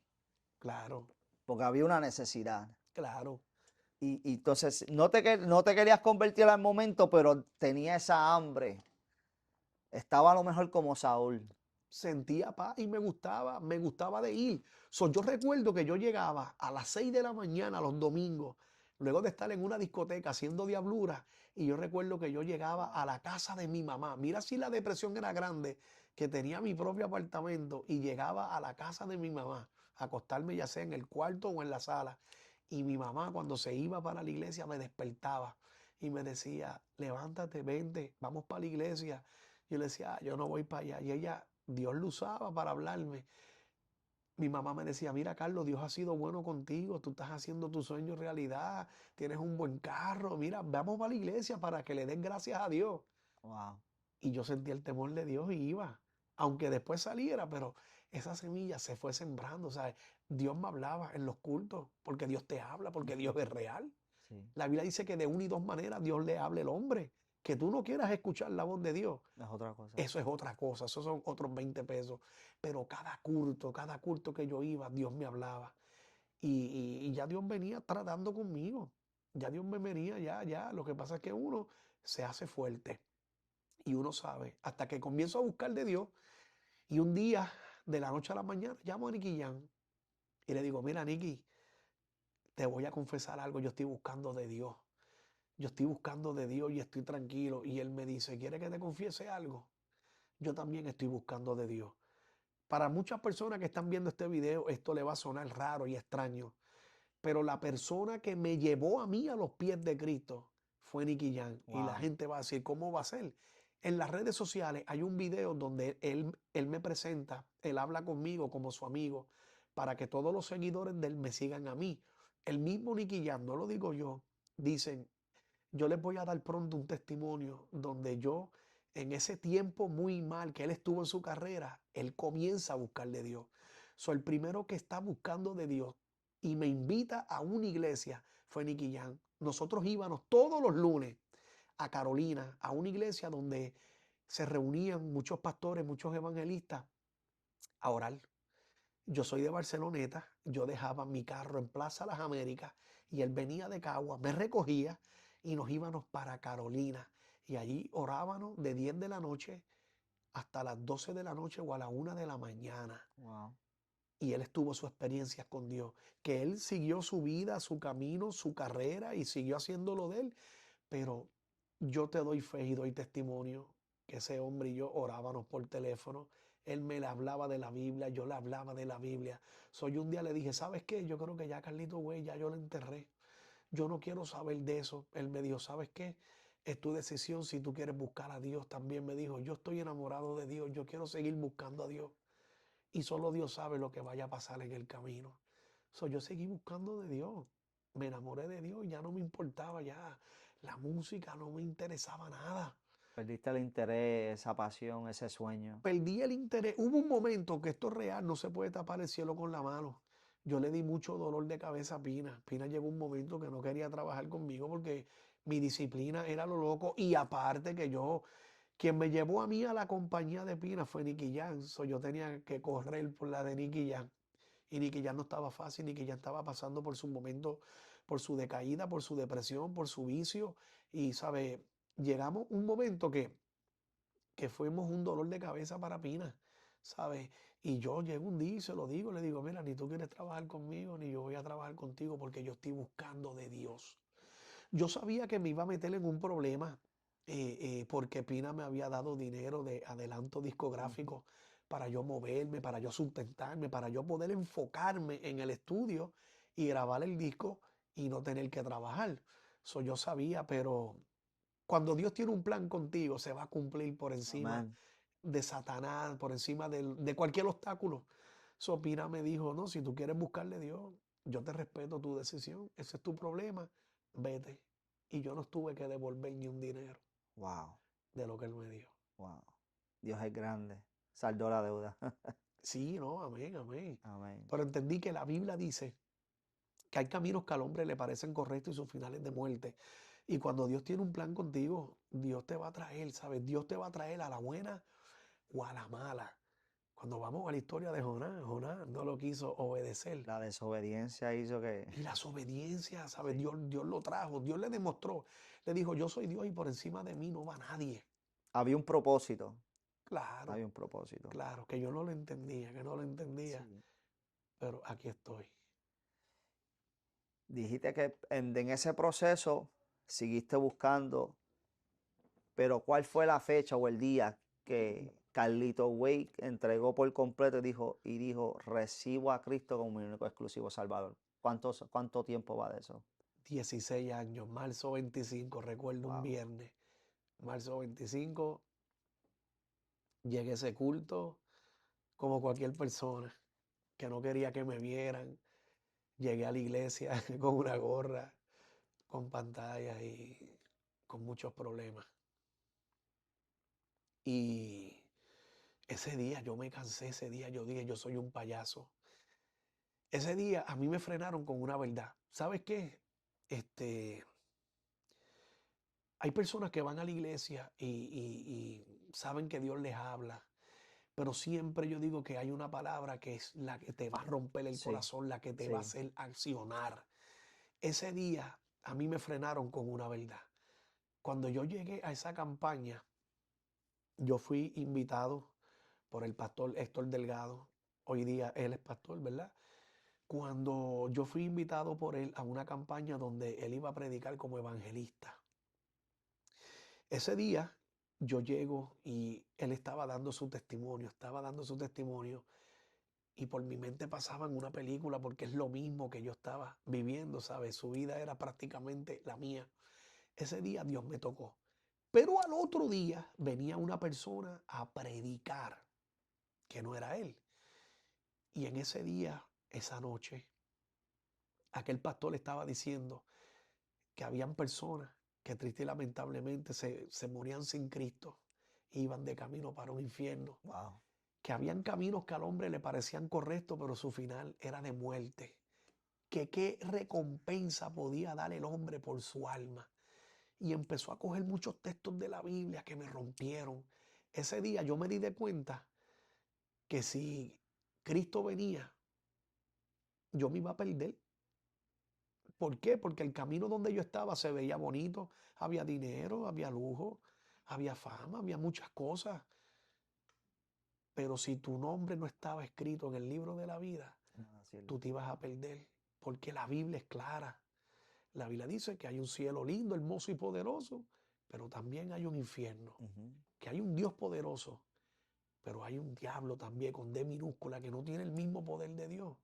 Claro, porque había una necesidad. claro. Y entonces no te querías convertir al momento, pero tenía esa hambre. Estaba a lo mejor como Saúl. Sentía paz y me gustaba de ir. Yo recuerdo que yo llegaba a las 6 de la mañana los domingos, luego de estar en una discoteca haciendo diablura, y yo recuerdo que yo llegaba a la casa de mi mamá. Mira si la depresión era grande, que tenía mi propio apartamento y llegaba a la casa de mi mamá, a acostarme ya sea en el cuarto o en la sala. Y mi mamá cuando se iba para la iglesia me despertaba y me decía, levántate, vente, vamos para la iglesia. Yo le decía, "Ah, yo no voy para allá". Y ella, Dios lo usaba para hablarme. Mi mamá me decía, mira Carlos, Dios ha sido bueno contigo, tú estás haciendo tu sueño realidad, tienes un buen carro, mira, vamos para la iglesia para que le den gracias a Dios. Wow. Y yo sentía el temor de Dios y iba, aunque después saliera, pero esa semilla se fue sembrando, ¿sabes? Dios me hablaba en los cultos, porque Dios te habla, porque Dios es real. Sí, La Biblia dice que de una y dos maneras Dios le habla al hombre. Que tú no quieras escuchar la voz de Dios, es otra cosa. eso es otra cosa, esos son otros 20 pesos. Pero cada culto que yo iba, Dios me hablaba. Y ya Dios venía tratando conmigo. Ya Dios me venía, ya. Lo que pasa es que uno se hace fuerte y uno sabe, hasta que comienzo a buscar de Dios. Y un día, de la noche a la mañana, llamo a Nicky Jam y le digo, mira, Nicky, te voy a confesar algo, yo estoy buscando de Dios. Yo estoy buscando de Dios y estoy tranquilo. Y él me dice, ¿quiere que te confiese algo? Yo también estoy buscando de Dios. Para muchas personas que están viendo este video, esto le va a sonar raro y extraño, pero la persona que me llevó a mí a los pies de Cristo fue Nicky Jam. Y la Wow. gente va a decir, ¿cómo va a ser? En las redes sociales hay un video donde él me presenta, él habla conmigo como su amigo, para que todos los seguidores de él me sigan a mí. El mismo Nicky Jam, no lo digo yo, dicen, yo les voy a dar pronto un testimonio donde yo, en ese tiempo muy mal que él estuvo en su carrera, él comienza a buscar de Dios. El primero que está buscando de Dios y me invita a una iglesia fue Nicky Jam. Nosotros íbamos todos los lunes a Carolina, a una iglesia donde se reunían muchos pastores, muchos evangelistas a orar. Yo soy de Barceloneta, yo dejaba mi carro en Plaza Las Américas y él venía de Cagua, me recogía y nos íbamos para Carolina. Y allí orábamos de 10 de la noche hasta las 12 de la noche o a la 1 de la mañana. Wow. Y él estuvo sus experiencias con Dios, que él siguió su vida, su camino, su carrera y siguió haciendo lo de él. Pero Yo te doy fe y doy testimonio que ese hombre y yo orábamos por teléfono. Él me le hablaba de la Biblia, yo le hablaba de la Biblia. Yo un día le dije, ¿sabes qué? Yo creo que ya Carlito Güey, ya yo lo enterré. Yo no quiero saber de eso. Él me dijo, ¿sabes qué? Es tu decisión si tú quieres buscar a Dios. También me dijo, yo estoy enamorado de Dios, yo quiero seguir buscando a Dios. Y solo Dios sabe lo que vaya a pasar en el camino. Yo seguí buscando de Dios. Me enamoré de Dios y ya no me importaba ya. La música no me interesaba nada. Perdiste el interés, esa pasión, ese sueño. Perdí el interés. Hubo un momento que esto es real, no se puede tapar el cielo con la mano. Yo le di mucho dolor de cabeza a Pina. Pina llegó un momento que no quería trabajar conmigo porque mi disciplina era lo loco. Y aparte que quien me llevó a mí a la compañía de Pina fue Nicky Jam. Yo tenía que correr por la de Nicky Jam. Y Nicky Jam no estaba fácil, Nicky Jam estaba pasando por su momento, por su decaída, por su depresión, por su vicio. Y, ¿sabe? Llegamos un momento que fuimos un dolor de cabeza para Pina, ¿sabes? Y yo llego un día y se lo digo, le digo, mira, ni tú quieres trabajar conmigo, ni yo voy a trabajar contigo porque yo estoy buscando de Dios. Yo sabía que me iba a meter en un problema porque Pina me había dado dinero de adelanto discográfico para yo moverme, para yo sustentarme, para yo poder enfocarme en el estudio y grabar el disco y no tener que trabajar. Eso yo sabía, pero cuando Dios tiene un plan contigo, se va a cumplir por encima Amén. de Satanás, por encima de cualquier obstáculo. Pina me dijo, no, si tú quieres buscarle a Dios, yo te respeto tu decisión, ese es tu problema, vete. Y yo no tuve que devolver ni un dinero Wow, de lo que él me dio. wow. Dios es grande. Saldó la deuda. Sí, no, amén, amén. Amén. Pero entendí que la Biblia dice que hay caminos que al hombre le parecen correctos y sus finales de muerte. Y cuando Dios tiene un plan contigo, Dios te va a traer, ¿sabes? Dios te va a traer a la buena o a la mala. Cuando vamos a la historia de Jonás, Jonás no lo quiso obedecer. La desobediencia hizo que... Y la desobediencia, ¿sabes? Sí. Dios lo trajo, Dios le demostró. Le dijo, yo soy Dios y por encima de mí no va nadie. Había un propósito. Claro, Había un propósito. claro, que yo no lo entendía, que no lo entendía. Sí. Pero aquí estoy. Dijiste que en ese proceso seguiste buscando, pero ¿cuál fue la fecha o el día que Carlito Way entregó por completo y dijo, recibo a Cristo como mi único exclusivo Salvador? ¿Cuánto tiempo va de eso? 16 años, marzo 25, recuerdo un Wow. viernes. Marzo 25, llegué a ese culto como cualquier persona que no quería que me vieran. Llegué a la iglesia con una gorra, con pantalla y con muchos problemas. Y ese día yo me cansé, ese día yo dije, yo soy un payaso. Ese día a mí me frenaron con una verdad. ¿Sabes qué? Este, hay personas que van a la iglesia y saben que Dios les habla, pero siempre yo digo que hay una palabra que es la que te va a romper el Sí, corazón, la que te va a sí. hacer accionar. Ese día a mí me frenaron con una verdad. Cuando yo llegué a esa campaña, yo fui invitado por el pastor Héctor Delgado. Hoy día él es pastor, ¿verdad? Cuando yo fui invitado por él a una campaña donde él iba a predicar como evangelista. Ese día yo llego y él estaba dando su testimonio y por mi mente pasaba en una película porque es lo mismo que yo estaba viviendo, ¿sabes? Su vida era prácticamente la mía. Ese día Dios me tocó. Pero al otro día venía una persona a predicar que no era él. Y en ese día, esa noche, aquel pastor estaba diciendo que habían personas que triste y lamentablemente se morían sin Cristo, iban de camino para un infierno, Wow. que habían caminos que al hombre le parecían correctos, pero su final era de muerte, que qué recompensa podía dar el hombre por su alma. Y empezó a coger muchos textos de la Biblia que me rompieron. Ese día yo me di de cuenta que si Cristo venía, yo me iba a perder. ¿Por qué? Porque el camino donde yo estaba se veía bonito, había dinero, había lujo, había fama, había muchas cosas. Pero si tu nombre no estaba escrito en el libro de la vida, Nada tú sirve. te ibas a perder, porque la Biblia es clara. La Biblia dice que hay un cielo lindo, hermoso y poderoso, pero también hay un infierno, Ujú. que hay un Dios poderoso, pero hay un diablo también con D minúscula que no tiene el mismo poder de Dios.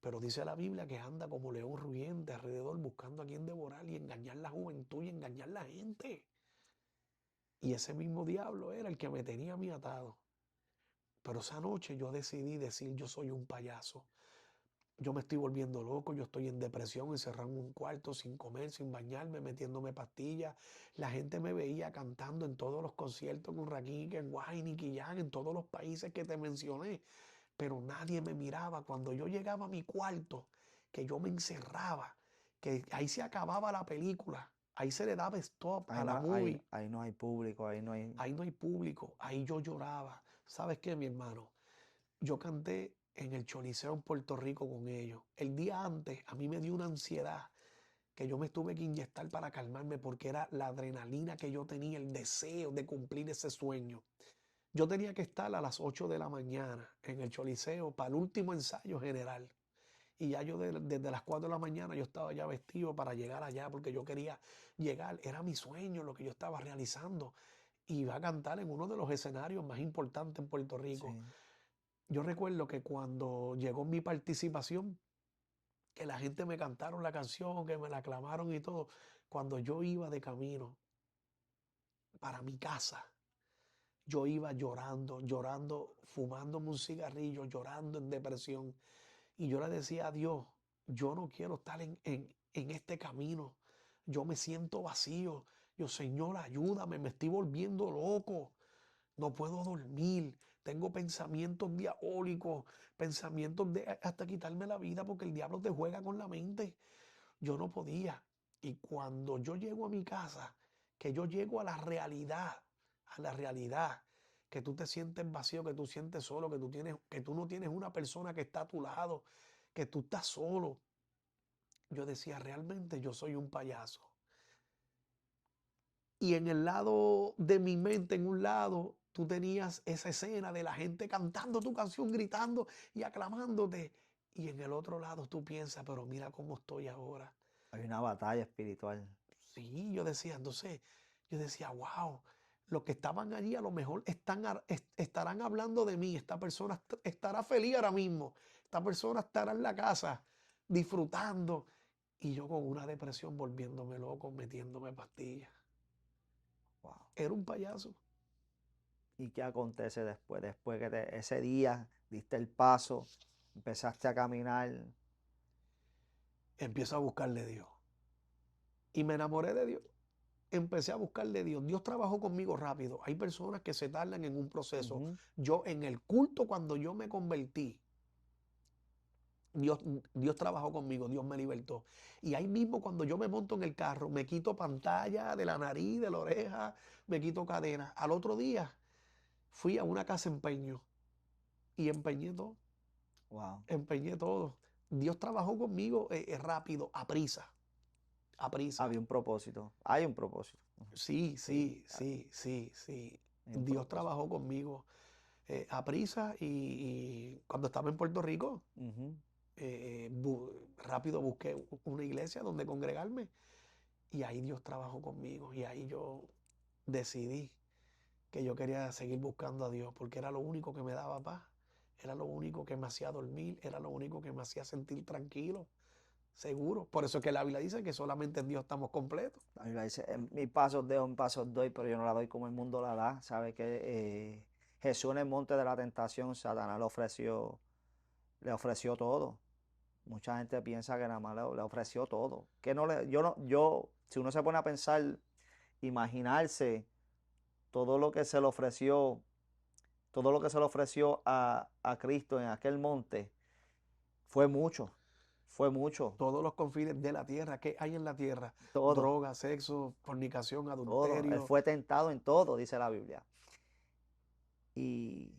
Pero dice la Biblia que anda como león rugiente alrededor buscando a quien devorar y engañar la juventud y engañar la gente. Y ese mismo diablo era el que me tenía a mí atado. Pero esa noche yo decidí decir, yo soy un payaso. Yo me estoy volviendo loco, yo estoy en depresión, encerrado en un cuarto, sin comer, sin bañarme, metiéndome pastillas. La gente me veía cantando en todos los conciertos con Rakim, en Guay, Nicky Jam, en todos los países que te mencioné. Pero nadie me miraba. Cuando yo llegaba a mi cuarto, que yo me encerraba, que ahí se acababa la película, ahí se le daba stop a la movie, Ahí no hay público, ahí no hay... ahí no hay público, ahí yo lloraba. ¿Sabes qué, mi hermano? Yo canté en el Choliseo en Puerto Rico con ellos. El día antes a mí me dio una ansiedad que yo me tuve que inyectar para calmarme porque era la adrenalina que yo tenía, el deseo de cumplir ese sueño. Yo tenía que estar a las 8 de la mañana en el Choliseo para el último ensayo general. Y ya yo desde las 4 de la mañana yo estaba ya vestido para llegar allá porque yo quería llegar. Era mi sueño lo que yo estaba realizando. Y iba a cantar en uno de los escenarios más importantes en Puerto Rico. Sí. Yo recuerdo que cuando llegó mi participación, que la gente me cantaron la canción, que me la aclamaron y todo, cuando yo iba de camino para mi casa, yo iba llorando, llorando, fumándome un cigarrillo, llorando en depresión. Y yo le decía a Dios, yo no quiero estar en este camino. Yo me siento vacío. Yo, Señor, ayúdame, me estoy volviendo loco. No puedo dormir. Tengo pensamientos diabólicos, pensamientos de hasta quitarme la vida porque el diablo te juega con la mente. Yo no podía. Y cuando yo llego a mi casa, que yo llego a la realidad, que tú te sientes vacío, que tú sientes solo, que tú no tienes una persona que está a tu lado, que tú estás solo. Yo decía, realmente yo soy un payaso. Y en el lado de mi mente, en un lado, tú tenías esa escena de la gente cantando tu canción, gritando y aclamándote. Y en el otro lado tú piensas, pero mira cómo estoy ahora. Hay una batalla espiritual. Sí, yo decía, entonces, yo decía, wow, los que estaban allí a lo mejor estarán hablando de mí. Esta persona estará feliz ahora mismo. Esta persona estará en la casa disfrutando. Y yo con una depresión volviéndome loco, metiéndome pastillas. Wow. Era un payaso. ¿Y qué acontece después? Después que ese día diste el paso, empezaste a caminar. Empiezo a buscarle a Dios. Y me enamoré de Dios. Empecé a buscarle a Dios. Dios trabajó conmigo rápido. Hay personas que se tardan en un proceso. Ujú. Yo en el culto, cuando yo me convertí, Dios, Dios trabajó conmigo, Dios me libertó. Y ahí mismo cuando yo me monto en el carro, me quito pantalla de la nariz, de la oreja, me quito cadena. Al otro día fui a una casa de empeño y empeñé todo, Wow. empeñé todo. Dios trabajó conmigo rápido, a prisa, a prisa. Había un propósito. Hay un propósito. Ujú. Sí, Sí, sí, sí, sí, sí. hay un Dios propósito. trabajó conmigo a prisa y cuando estaba en Puerto Rico, Ujú. rápido busqué una iglesia donde congregarme y ahí Dios trabajó conmigo y ahí yo decidí que yo quería seguir buscando a Dios porque era lo único que me daba paz, era lo único que me hacía dormir, era lo único que me hacía sentir tranquilo, seguro. Por eso es que la Biblia dice que solamente en Dios estamos completos. La Biblia dice, en mis pasos dejo, en pasos doy, pero yo no la doy como el mundo la da. Sabe que Jesús en el monte de la tentación, Satanás le ofreció todo. Mucha gente piensa que nada más le ofreció todo. Que no le, yo no, yo, si uno se pone a pensar, imaginarse todo lo que se le ofreció, todo lo que se le ofreció a Cristo en aquel monte, fue mucho, fue mucho, Todos los confines de la tierra, ¿qué hay en la tierra? todo, Droga, sexo, fornicación, todo. Él adulterio. fue tentado en todo, dice la Biblia. Y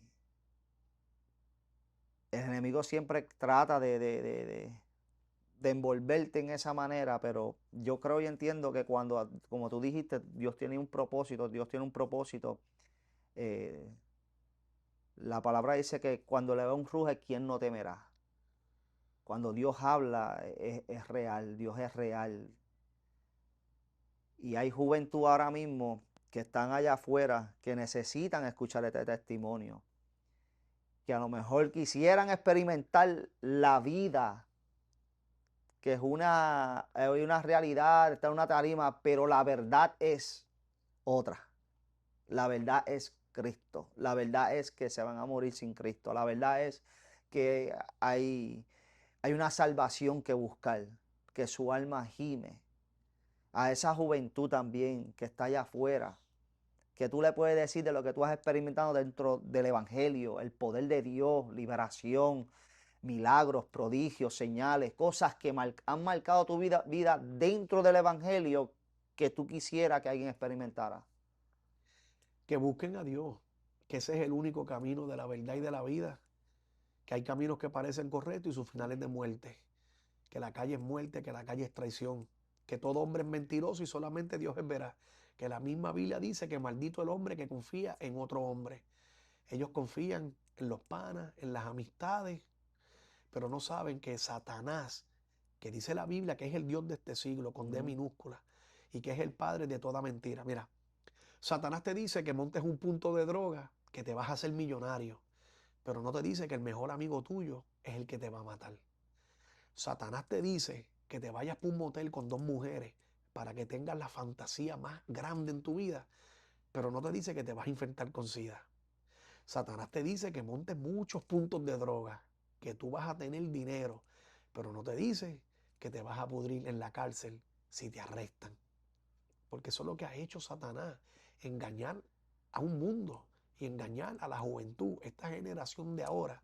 el enemigo siempre trata de envolverte en esa manera, pero yo creo y entiendo que cuando, como tú dijiste, Dios tiene un propósito, Dios tiene un propósito. eh, la palabra dice que cuando le león ruge, ¿quién no temerá? Cuando Dios habla, es real, Dios es real. Y hay juventud ahora mismo que están allá afuera que necesitan escuchar este testimonio, que a lo mejor quisieran experimentar la vida, que es una realidad, está en una tarima, pero la verdad es otra. La verdad es Cristo. La verdad es que se van a morir sin Cristo. La verdad es que hay una salvación que buscar, que su alma gime. A esa juventud también que está allá afuera, que tú le puedes decir de lo que tú has experimentado dentro del Evangelio, el poder de Dios, liberación, milagros, prodigios, señales, cosas que han marcado tu vida dentro del Evangelio que tú quisieras que alguien experimentara. Que busquen a Dios, que ese es el único camino de la verdad y de la vida, que hay caminos que parecen correctos y sus finales de muerte, que la calle es muerte, que la calle es traición, que todo hombre es mentiroso y solamente Dios es veraz, que la misma Biblia dice que maldito el hombre que confía en otro hombre. Ellos confían en los panas, en las amistades, pero no saben que Satanás, que dice la Biblia que es el Dios de este siglo con D minúscula y que es el padre de toda mentira. Mira, Satanás te dice que montes un punto de droga, que te vas a hacer millonario, pero no te dice que el mejor amigo tuyo es el que te va a matar. Satanás te dice que te vayas por un motel con dos mujeres para que tengas la fantasía más grande en tu vida, pero no te dice que te vas a infectar con SIDA. Satanás te dice que montes muchos puntos de droga, que tú vas a tener dinero, pero no te dice que te vas a pudrir en la cárcel si te arrestan. Porque eso es lo que ha hecho Satanás, engañar a un mundo y engañar a la juventud, esta generación de ahora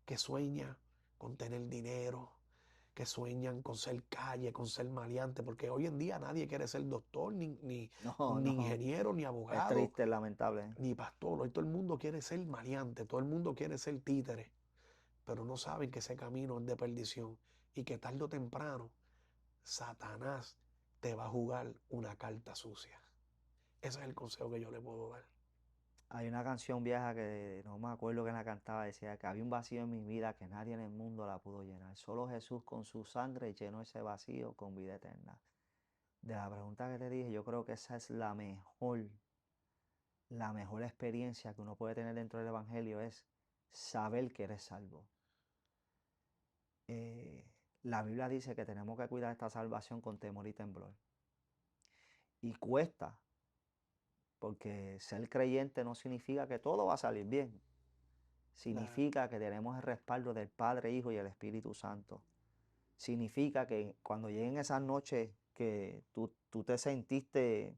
que sueña con tener dinero, que sueñan con ser calle, con ser maleante, porque hoy en día nadie quiere ser doctor, No, ni no. ingeniero, ni Es abogado, triste, es lamentable. ni pastor. Hoy todo el mundo quiere ser maleante, todo el mundo quiere ser títere, pero no saben que ese camino es de perdición y que tarde o temprano Satanás te va a jugar una carta sucia. Ese es el consejo que yo le puedo dar. Hay una canción vieja que no me acuerdo quién la cantaba, decía que había un vacío en mi vida que nadie en el mundo la pudo llenar. Solo Jesús con su sangre llenó ese vacío con vida eterna. De la pregunta que te dije, yo creo que esa es la mejor experiencia que uno puede tener dentro del Evangelio es saber que eres salvo. La Biblia dice que tenemos que cuidar esta salvación con temor y temblor. Y cuesta, porque ser creyente no significa que todo va a salir bien. Significa que tenemos el respaldo del Padre, Hijo y el Espíritu Santo. Significa que cuando lleguen esas noches que tú te sentiste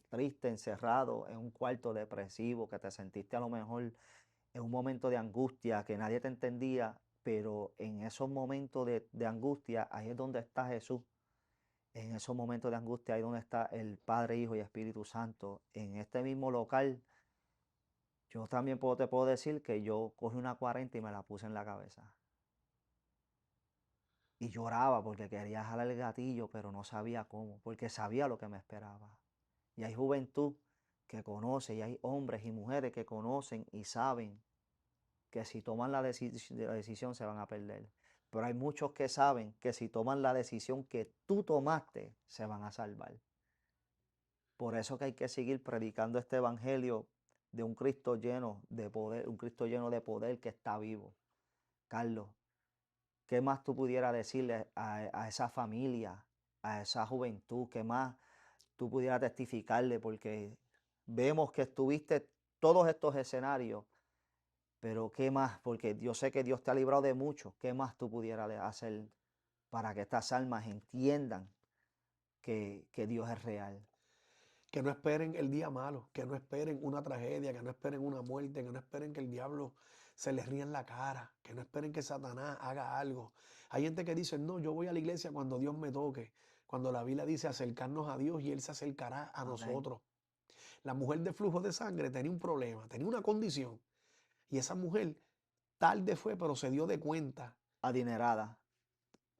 triste, encerrado en un cuarto depresivo, que te sentiste a lo mejor en un momento de angustia, que nadie te entendía, pero en esos momentos de angustia, ahí es donde está Jesús. En esos momentos de angustia, ahí es donde está el Padre, Hijo y Espíritu Santo. En este mismo local, yo también te puedo decir que yo cogí una 40 y me la puse en la cabeza. Y lloraba porque quería jalar el gatillo, pero no sabía cómo, porque sabía lo que me esperaba. Y hay juventud que conoce, y hay hombres y mujeres que conocen y saben que si toman la decisión se van a perder. Pero hay muchos que saben que si toman la decisión que tú tomaste, se van a salvar. Por eso que hay que seguir predicando este evangelio de un Cristo lleno de poder, un Cristo lleno de poder que está vivo. Carlos, ¿qué más tú pudieras decirle a esa familia, a esa juventud? ¿Qué más tú pudieras testificarle? Porque vemos que estuviste todos estos escenarios, pero ¿qué más? Porque yo sé que Dios te ha librado de mucho. ¿Qué más tú pudieras hacer para que estas almas entiendan que Dios es real? Que no esperen el día malo, que no esperen una tragedia, que no esperen una muerte, que no esperen que el diablo se les ría en la cara, que no esperen que Satanás haga algo. Hay gente que dice, no, yo voy a la iglesia cuando Dios me toque, cuando la Biblia dice acercarnos a Dios y Él se acercará a Amén. nosotros. La mujer de flujo de sangre tenía un problema, tenía una condición y esa mujer tarde fue, pero se dio de cuenta. Adinerada.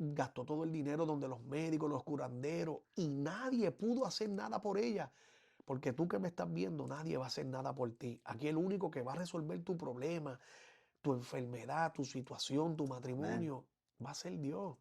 Gastó todo el dinero donde los médicos, los curanderos y nadie pudo hacer nada por ella. Porque tú que me estás viendo, nadie va a hacer nada por ti. Aquí el único que va a resolver tu problema, tu enfermedad, tu situación, tu Amén. matrimonio, va a ser Dios.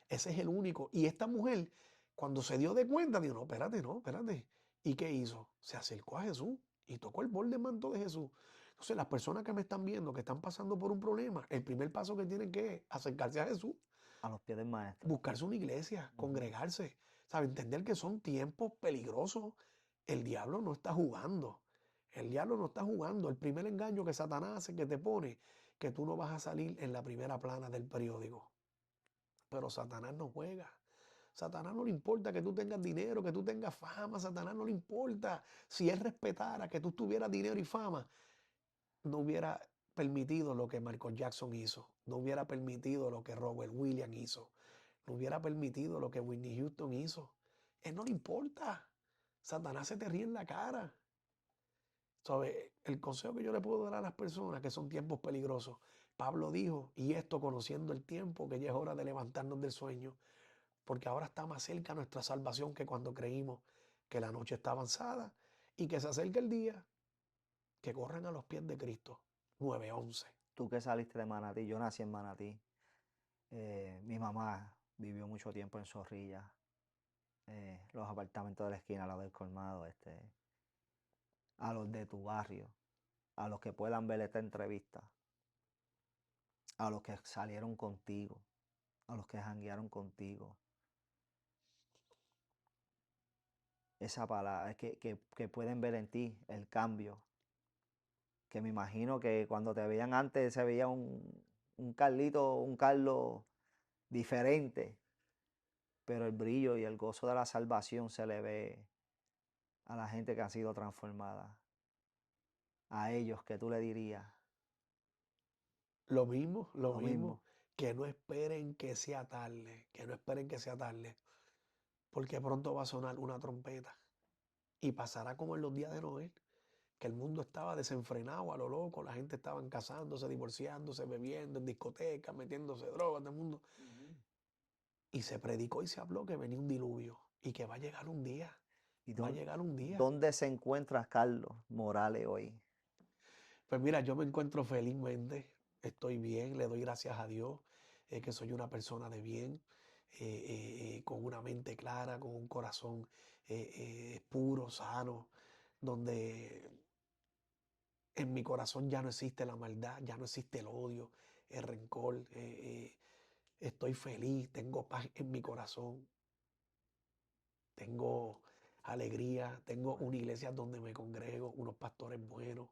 Ese es el único. Y esta mujer Cuando se dio de cuenta, dijo, no, espérate, no, espérate. ¿Y qué hizo? Se acercó a Jesús y tocó el borde del manto de Jesús. Entonces, las personas que me están viendo, que están pasando por un problema, el primer paso que tienen que es acercarse a Jesús, A los pies del maestro. buscarse una iglesia, Ujú. congregarse, ¿sabe? Entender que son tiempos peligrosos. El diablo no está jugando. El diablo no está jugando. El primer engaño que Satanás hace, que te pone, que tú no vas a salir en la primera plana del periódico. Pero Satanás no juega. Satanás no le importa que tú tengas dinero, que tú tengas fama. Satanás no le importa. Si él respetara que tú tuvieras dinero y fama, no hubiera permitido lo que Michael Jackson hizo. No hubiera permitido lo que Robert Williams hizo. No hubiera permitido lo que Whitney Houston hizo. Él no le importa. Satanás se te ríe en la cara. ¿Sabe? El consejo que yo le puedo dar a las personas que son tiempos peligrosos. Pablo dijo, y esto conociendo el tiempo, que ya es hora de levantarnos del sueño, porque ahora está más cerca nuestra salvación que cuando creímos que la noche está avanzada y que se acerca el día, que corran a los pies de Cristo. 9:11. Tú que saliste de Manatí, yo nací en Manatí. Mi mamá vivió mucho tiempo en Zorrilla, los apartamentos de la esquina, al lado del colmado, a los de tu barrio, a los que puedan ver esta entrevista, a los que salieron contigo, a los que janguearon contigo. Esa palabra, que pueden ver en ti el cambio. Que me imagino que cuando te veían antes se veía un Carlos diferente, pero el brillo y el gozo de la salvación se le ve a la gente que ha sido transformada. A ellos, que tú le dirías Lo mismo, lo lo mismo. mismo. Que no esperen que sea tarde, que no esperen que sea tarde, porque pronto va a sonar una trompeta y pasará como en los días de Noé, que el mundo estaba desenfrenado a lo loco, la gente estaba casándose, divorciándose, bebiendo en discotecas, metiéndose drogas, todo el mundo. Y se predicó y se habló que venía un diluvio y que va a llegar un día, ¿Y va a llegar un día. dónde se encuentra Carlos Morales hoy? Pues mira, yo me encuentro felizmente, estoy bien, le doy gracias a Dios, que soy una persona de bien, con una mente clara, con un corazón puro, sano, donde en mi corazón ya no existe la maldad, ya no existe el odio, el rencor. Estoy feliz, tengo paz en mi corazón, tengo alegría, tengo una iglesia donde me congrego, unos pastores buenos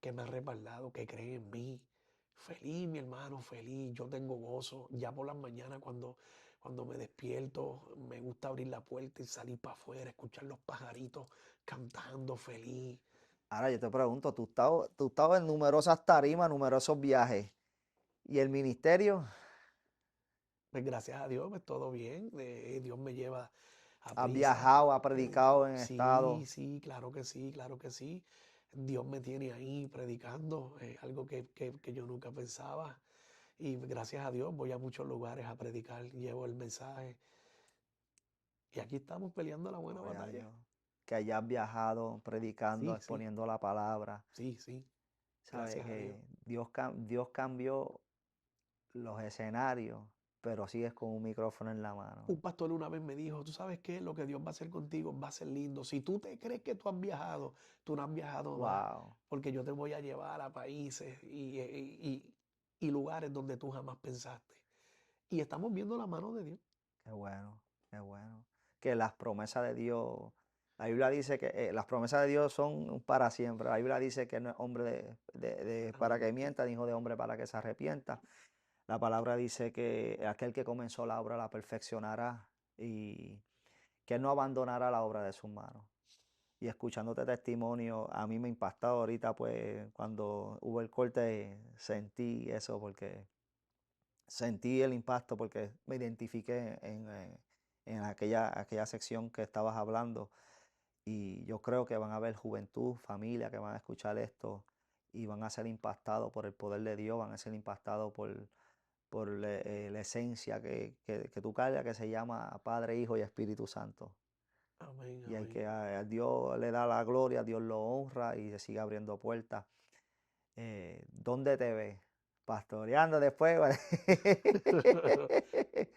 que me han respaldado, que creen en mí. Feliz, mi hermano, feliz. Yo tengo gozo. Ya por las mañanas cuando me despierto, me gusta abrir la puerta y salir para afuera, escuchar los pajaritos cantando feliz. Ahora yo te pregunto, tú has estado en numerosas tarimas, numerosos viajes, ¿y el ministerio? Pues gracias a Dios, pues todo bien. Dios me lleva a ¿Has prisa. viajado, has predicado en Sí, estados? sí, claro que sí, claro que sí. Dios me tiene ahí predicando, algo que yo nunca pensaba. Y gracias a Dios voy a muchos lugares a predicar, llevo el mensaje. Y aquí estamos peleando la buena Gloria a batalla. Dios. Que hayas viajado predicando, Sí, sí, exponiendo la palabra. sí, sí. Sabes Gracias a Dios. que Dios cambió los escenarios, pero sigues con un micrófono en la mano. Un pastor una vez me dijo, ¿tú sabes qué? Lo que Dios va a hacer contigo va a ser lindo. Si tú te crees que tú has viajado, tú no has viajado más. Wow, Porque yo te voy a llevar a países y lugares donde tú jamás pensaste. Y estamos viendo la mano de Dios. qué bueno, qué bueno. Que las promesas de Dios, la Biblia dice que las promesas de Dios son para siempre. La Biblia dice que no es hombre para Amén. que mienta, ni hijo de hombre para que se arrepienta. La palabra dice que aquel que comenzó la obra la perfeccionará y que él no abandonará la obra de sus manos. Y escuchándote testimonio, a mí me ha impactado ahorita, pues cuando hubo el corte, sentí eso, porque sentí el impacto, porque me identifiqué en aquella sección que estabas hablando. Y yo creo que van a haber juventud, familia, que van a escuchar esto y van a ser impactados por el poder de Dios, van a ser impactados por la esencia que tú cargas, que se llama Padre, Hijo y Espíritu Santo. Amén, Y hay amén. que a Dios le da la gloria, a Dios lo honra y se sigue abriendo puertas. ¿Dónde te ves? Pastoreando después.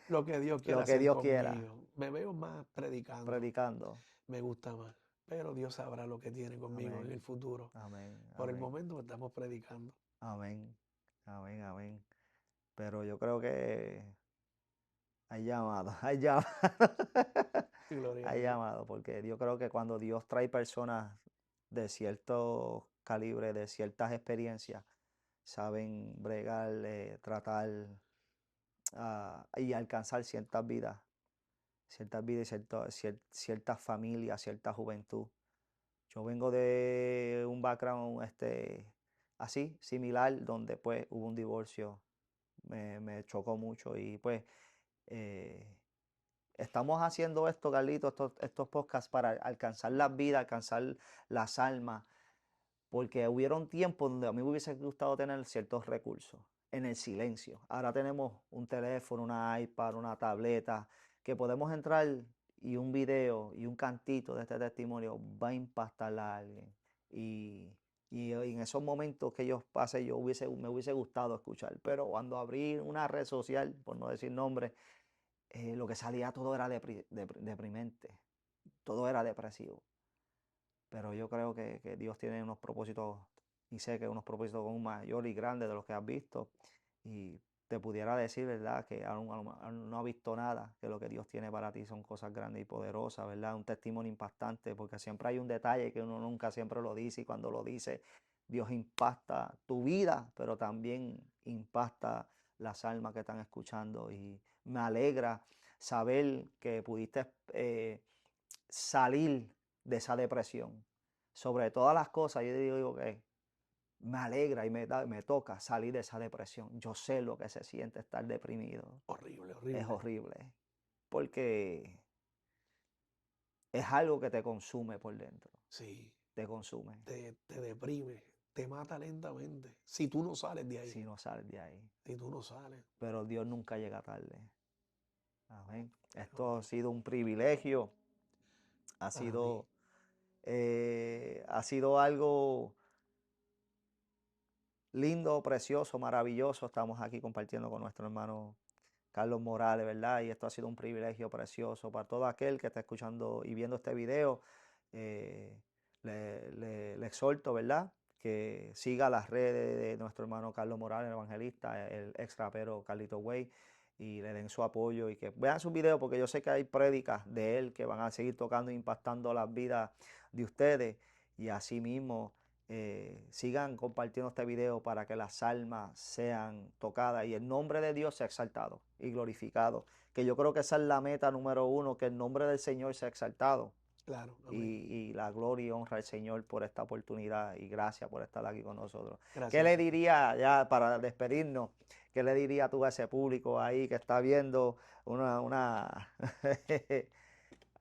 Lo que Dios quiere Lo que hacer Dios quiera. conmigo. me veo más predicando. predicando. Me gusta más. Pero Dios sabrá lo que tiene conmigo en Amén. el futuro. Amén. Por el Amén. momento estamos predicando. Amén. Amén. Amén. Pero yo creo que hay llamado, hay llamado. Gloria a Hay Dios. llamado, porque yo creo que cuando Dios trae personas de cierto calibre, de ciertas experiencias, saben bregar, tratar y alcanzar ciertas vidas y ciertas familias, cierta juventud. Yo vengo de un background así, similar, donde pues hubo un divorcio, me chocó mucho y pues eh, estamos haciendo esto, Carlito, estos podcasts para alcanzar las vidas, alcanzar las almas, porque hubieron tiempos donde a mí me hubiese gustado tener ciertos recursos en el silencio. Ahora tenemos un teléfono, una iPad, una tableta, que podemos entrar y un video y un cantito de este testimonio va a impactar a alguien. Y en esos momentos que yo pasé, me hubiese gustado escuchar. Pero cuando abrí una red social, por no decir nombre, lo que salía todo era deprimente, todo era depresivo. Pero yo creo que Dios tiene unos propósitos, y sé que unos propósitos aún mayor y grandes de los que has visto. Y te pudiera decir, ¿verdad?, que aún no has visto nada, que lo que Dios tiene para ti son cosas grandes y poderosas, ¿verdad? Un testimonio impactante, porque siempre hay un detalle que uno nunca siempre lo dice, y cuando lo dice, Dios impacta tu vida, pero también impacta las almas que están escuchando. Y me alegra saber que pudiste salir de esa depresión. Sobre todas las cosas, yo digo que me alegra y me toca salir de esa depresión. Yo sé lo que se siente estar deprimido. Horrible, Es horrible. horrible, porque es algo que te consume por dentro, Sí, te consume te deprime, te mata lentamente. Si tú no sales de ahí, si no sales de ahí. si tú no sales. Pero Dios nunca llega tarde. Amén. Esto Amén. ha sido un privilegio, ha Amén. sido algo lindo, precioso, maravilloso. Estamos aquí compartiendo con nuestro hermano Carlos Morales, ¿verdad? Y esto ha sido un privilegio precioso para todo aquel que está escuchando y viendo este video. eh, le exhorto, ¿verdad?, que siga las redes de nuestro hermano Carlos Morales, el evangelista, el ex rapero Carlito Way, y le den su apoyo y que vean sus videos, porque yo sé que hay prédicas de él que van a seguir tocando e impactando las vidas de ustedes. Y así mismo sigan compartiendo este video para que las almas sean tocadas y el nombre de Dios sea exaltado y glorificado. Que yo creo que esa es la meta número uno, que el nombre del Señor sea exaltado. Claro, amén. Y la gloria y honra al Señor por esta oportunidad y gracias por estar aquí con nosotros. Gracias. ¿Qué le diría, ya para despedirnos, qué le diría tú a ese público ahí que está viendo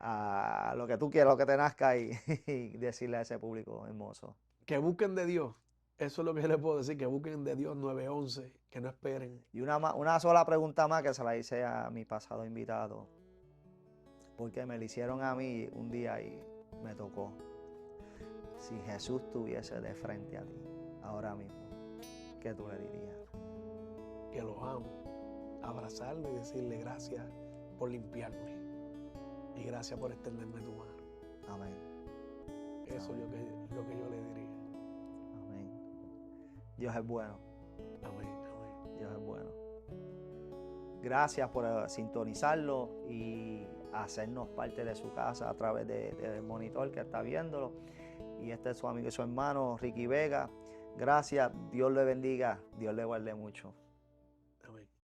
a lo que tú quieras, lo que te nazca y decirle a ese público hermoso? Que busquen de Dios. Eso es lo que les puedo decir, que busquen de Dios 911, que no esperen. Y una sola pregunta más que se la hice a mi pasado invitado, porque me la hicieron a mí un día y me tocó. Si Jesús estuviese de frente a ti ahora mismo, ¿qué tú le dirías? Que los amo, abrazarlo y decirle gracias por limpiarme y gracias por extenderme tu mano. Amén. Eso es lo que yo le diría. Amén. Dios es bueno. Amén, amén. Dios es bueno. Gracias por sintonizarlo y hacernos parte de su casa a través del monitor que está viéndolo. Y este es su amigo y su hermano Ricky Vega. Gracias, Dios le bendiga, Dios le guarde mucho.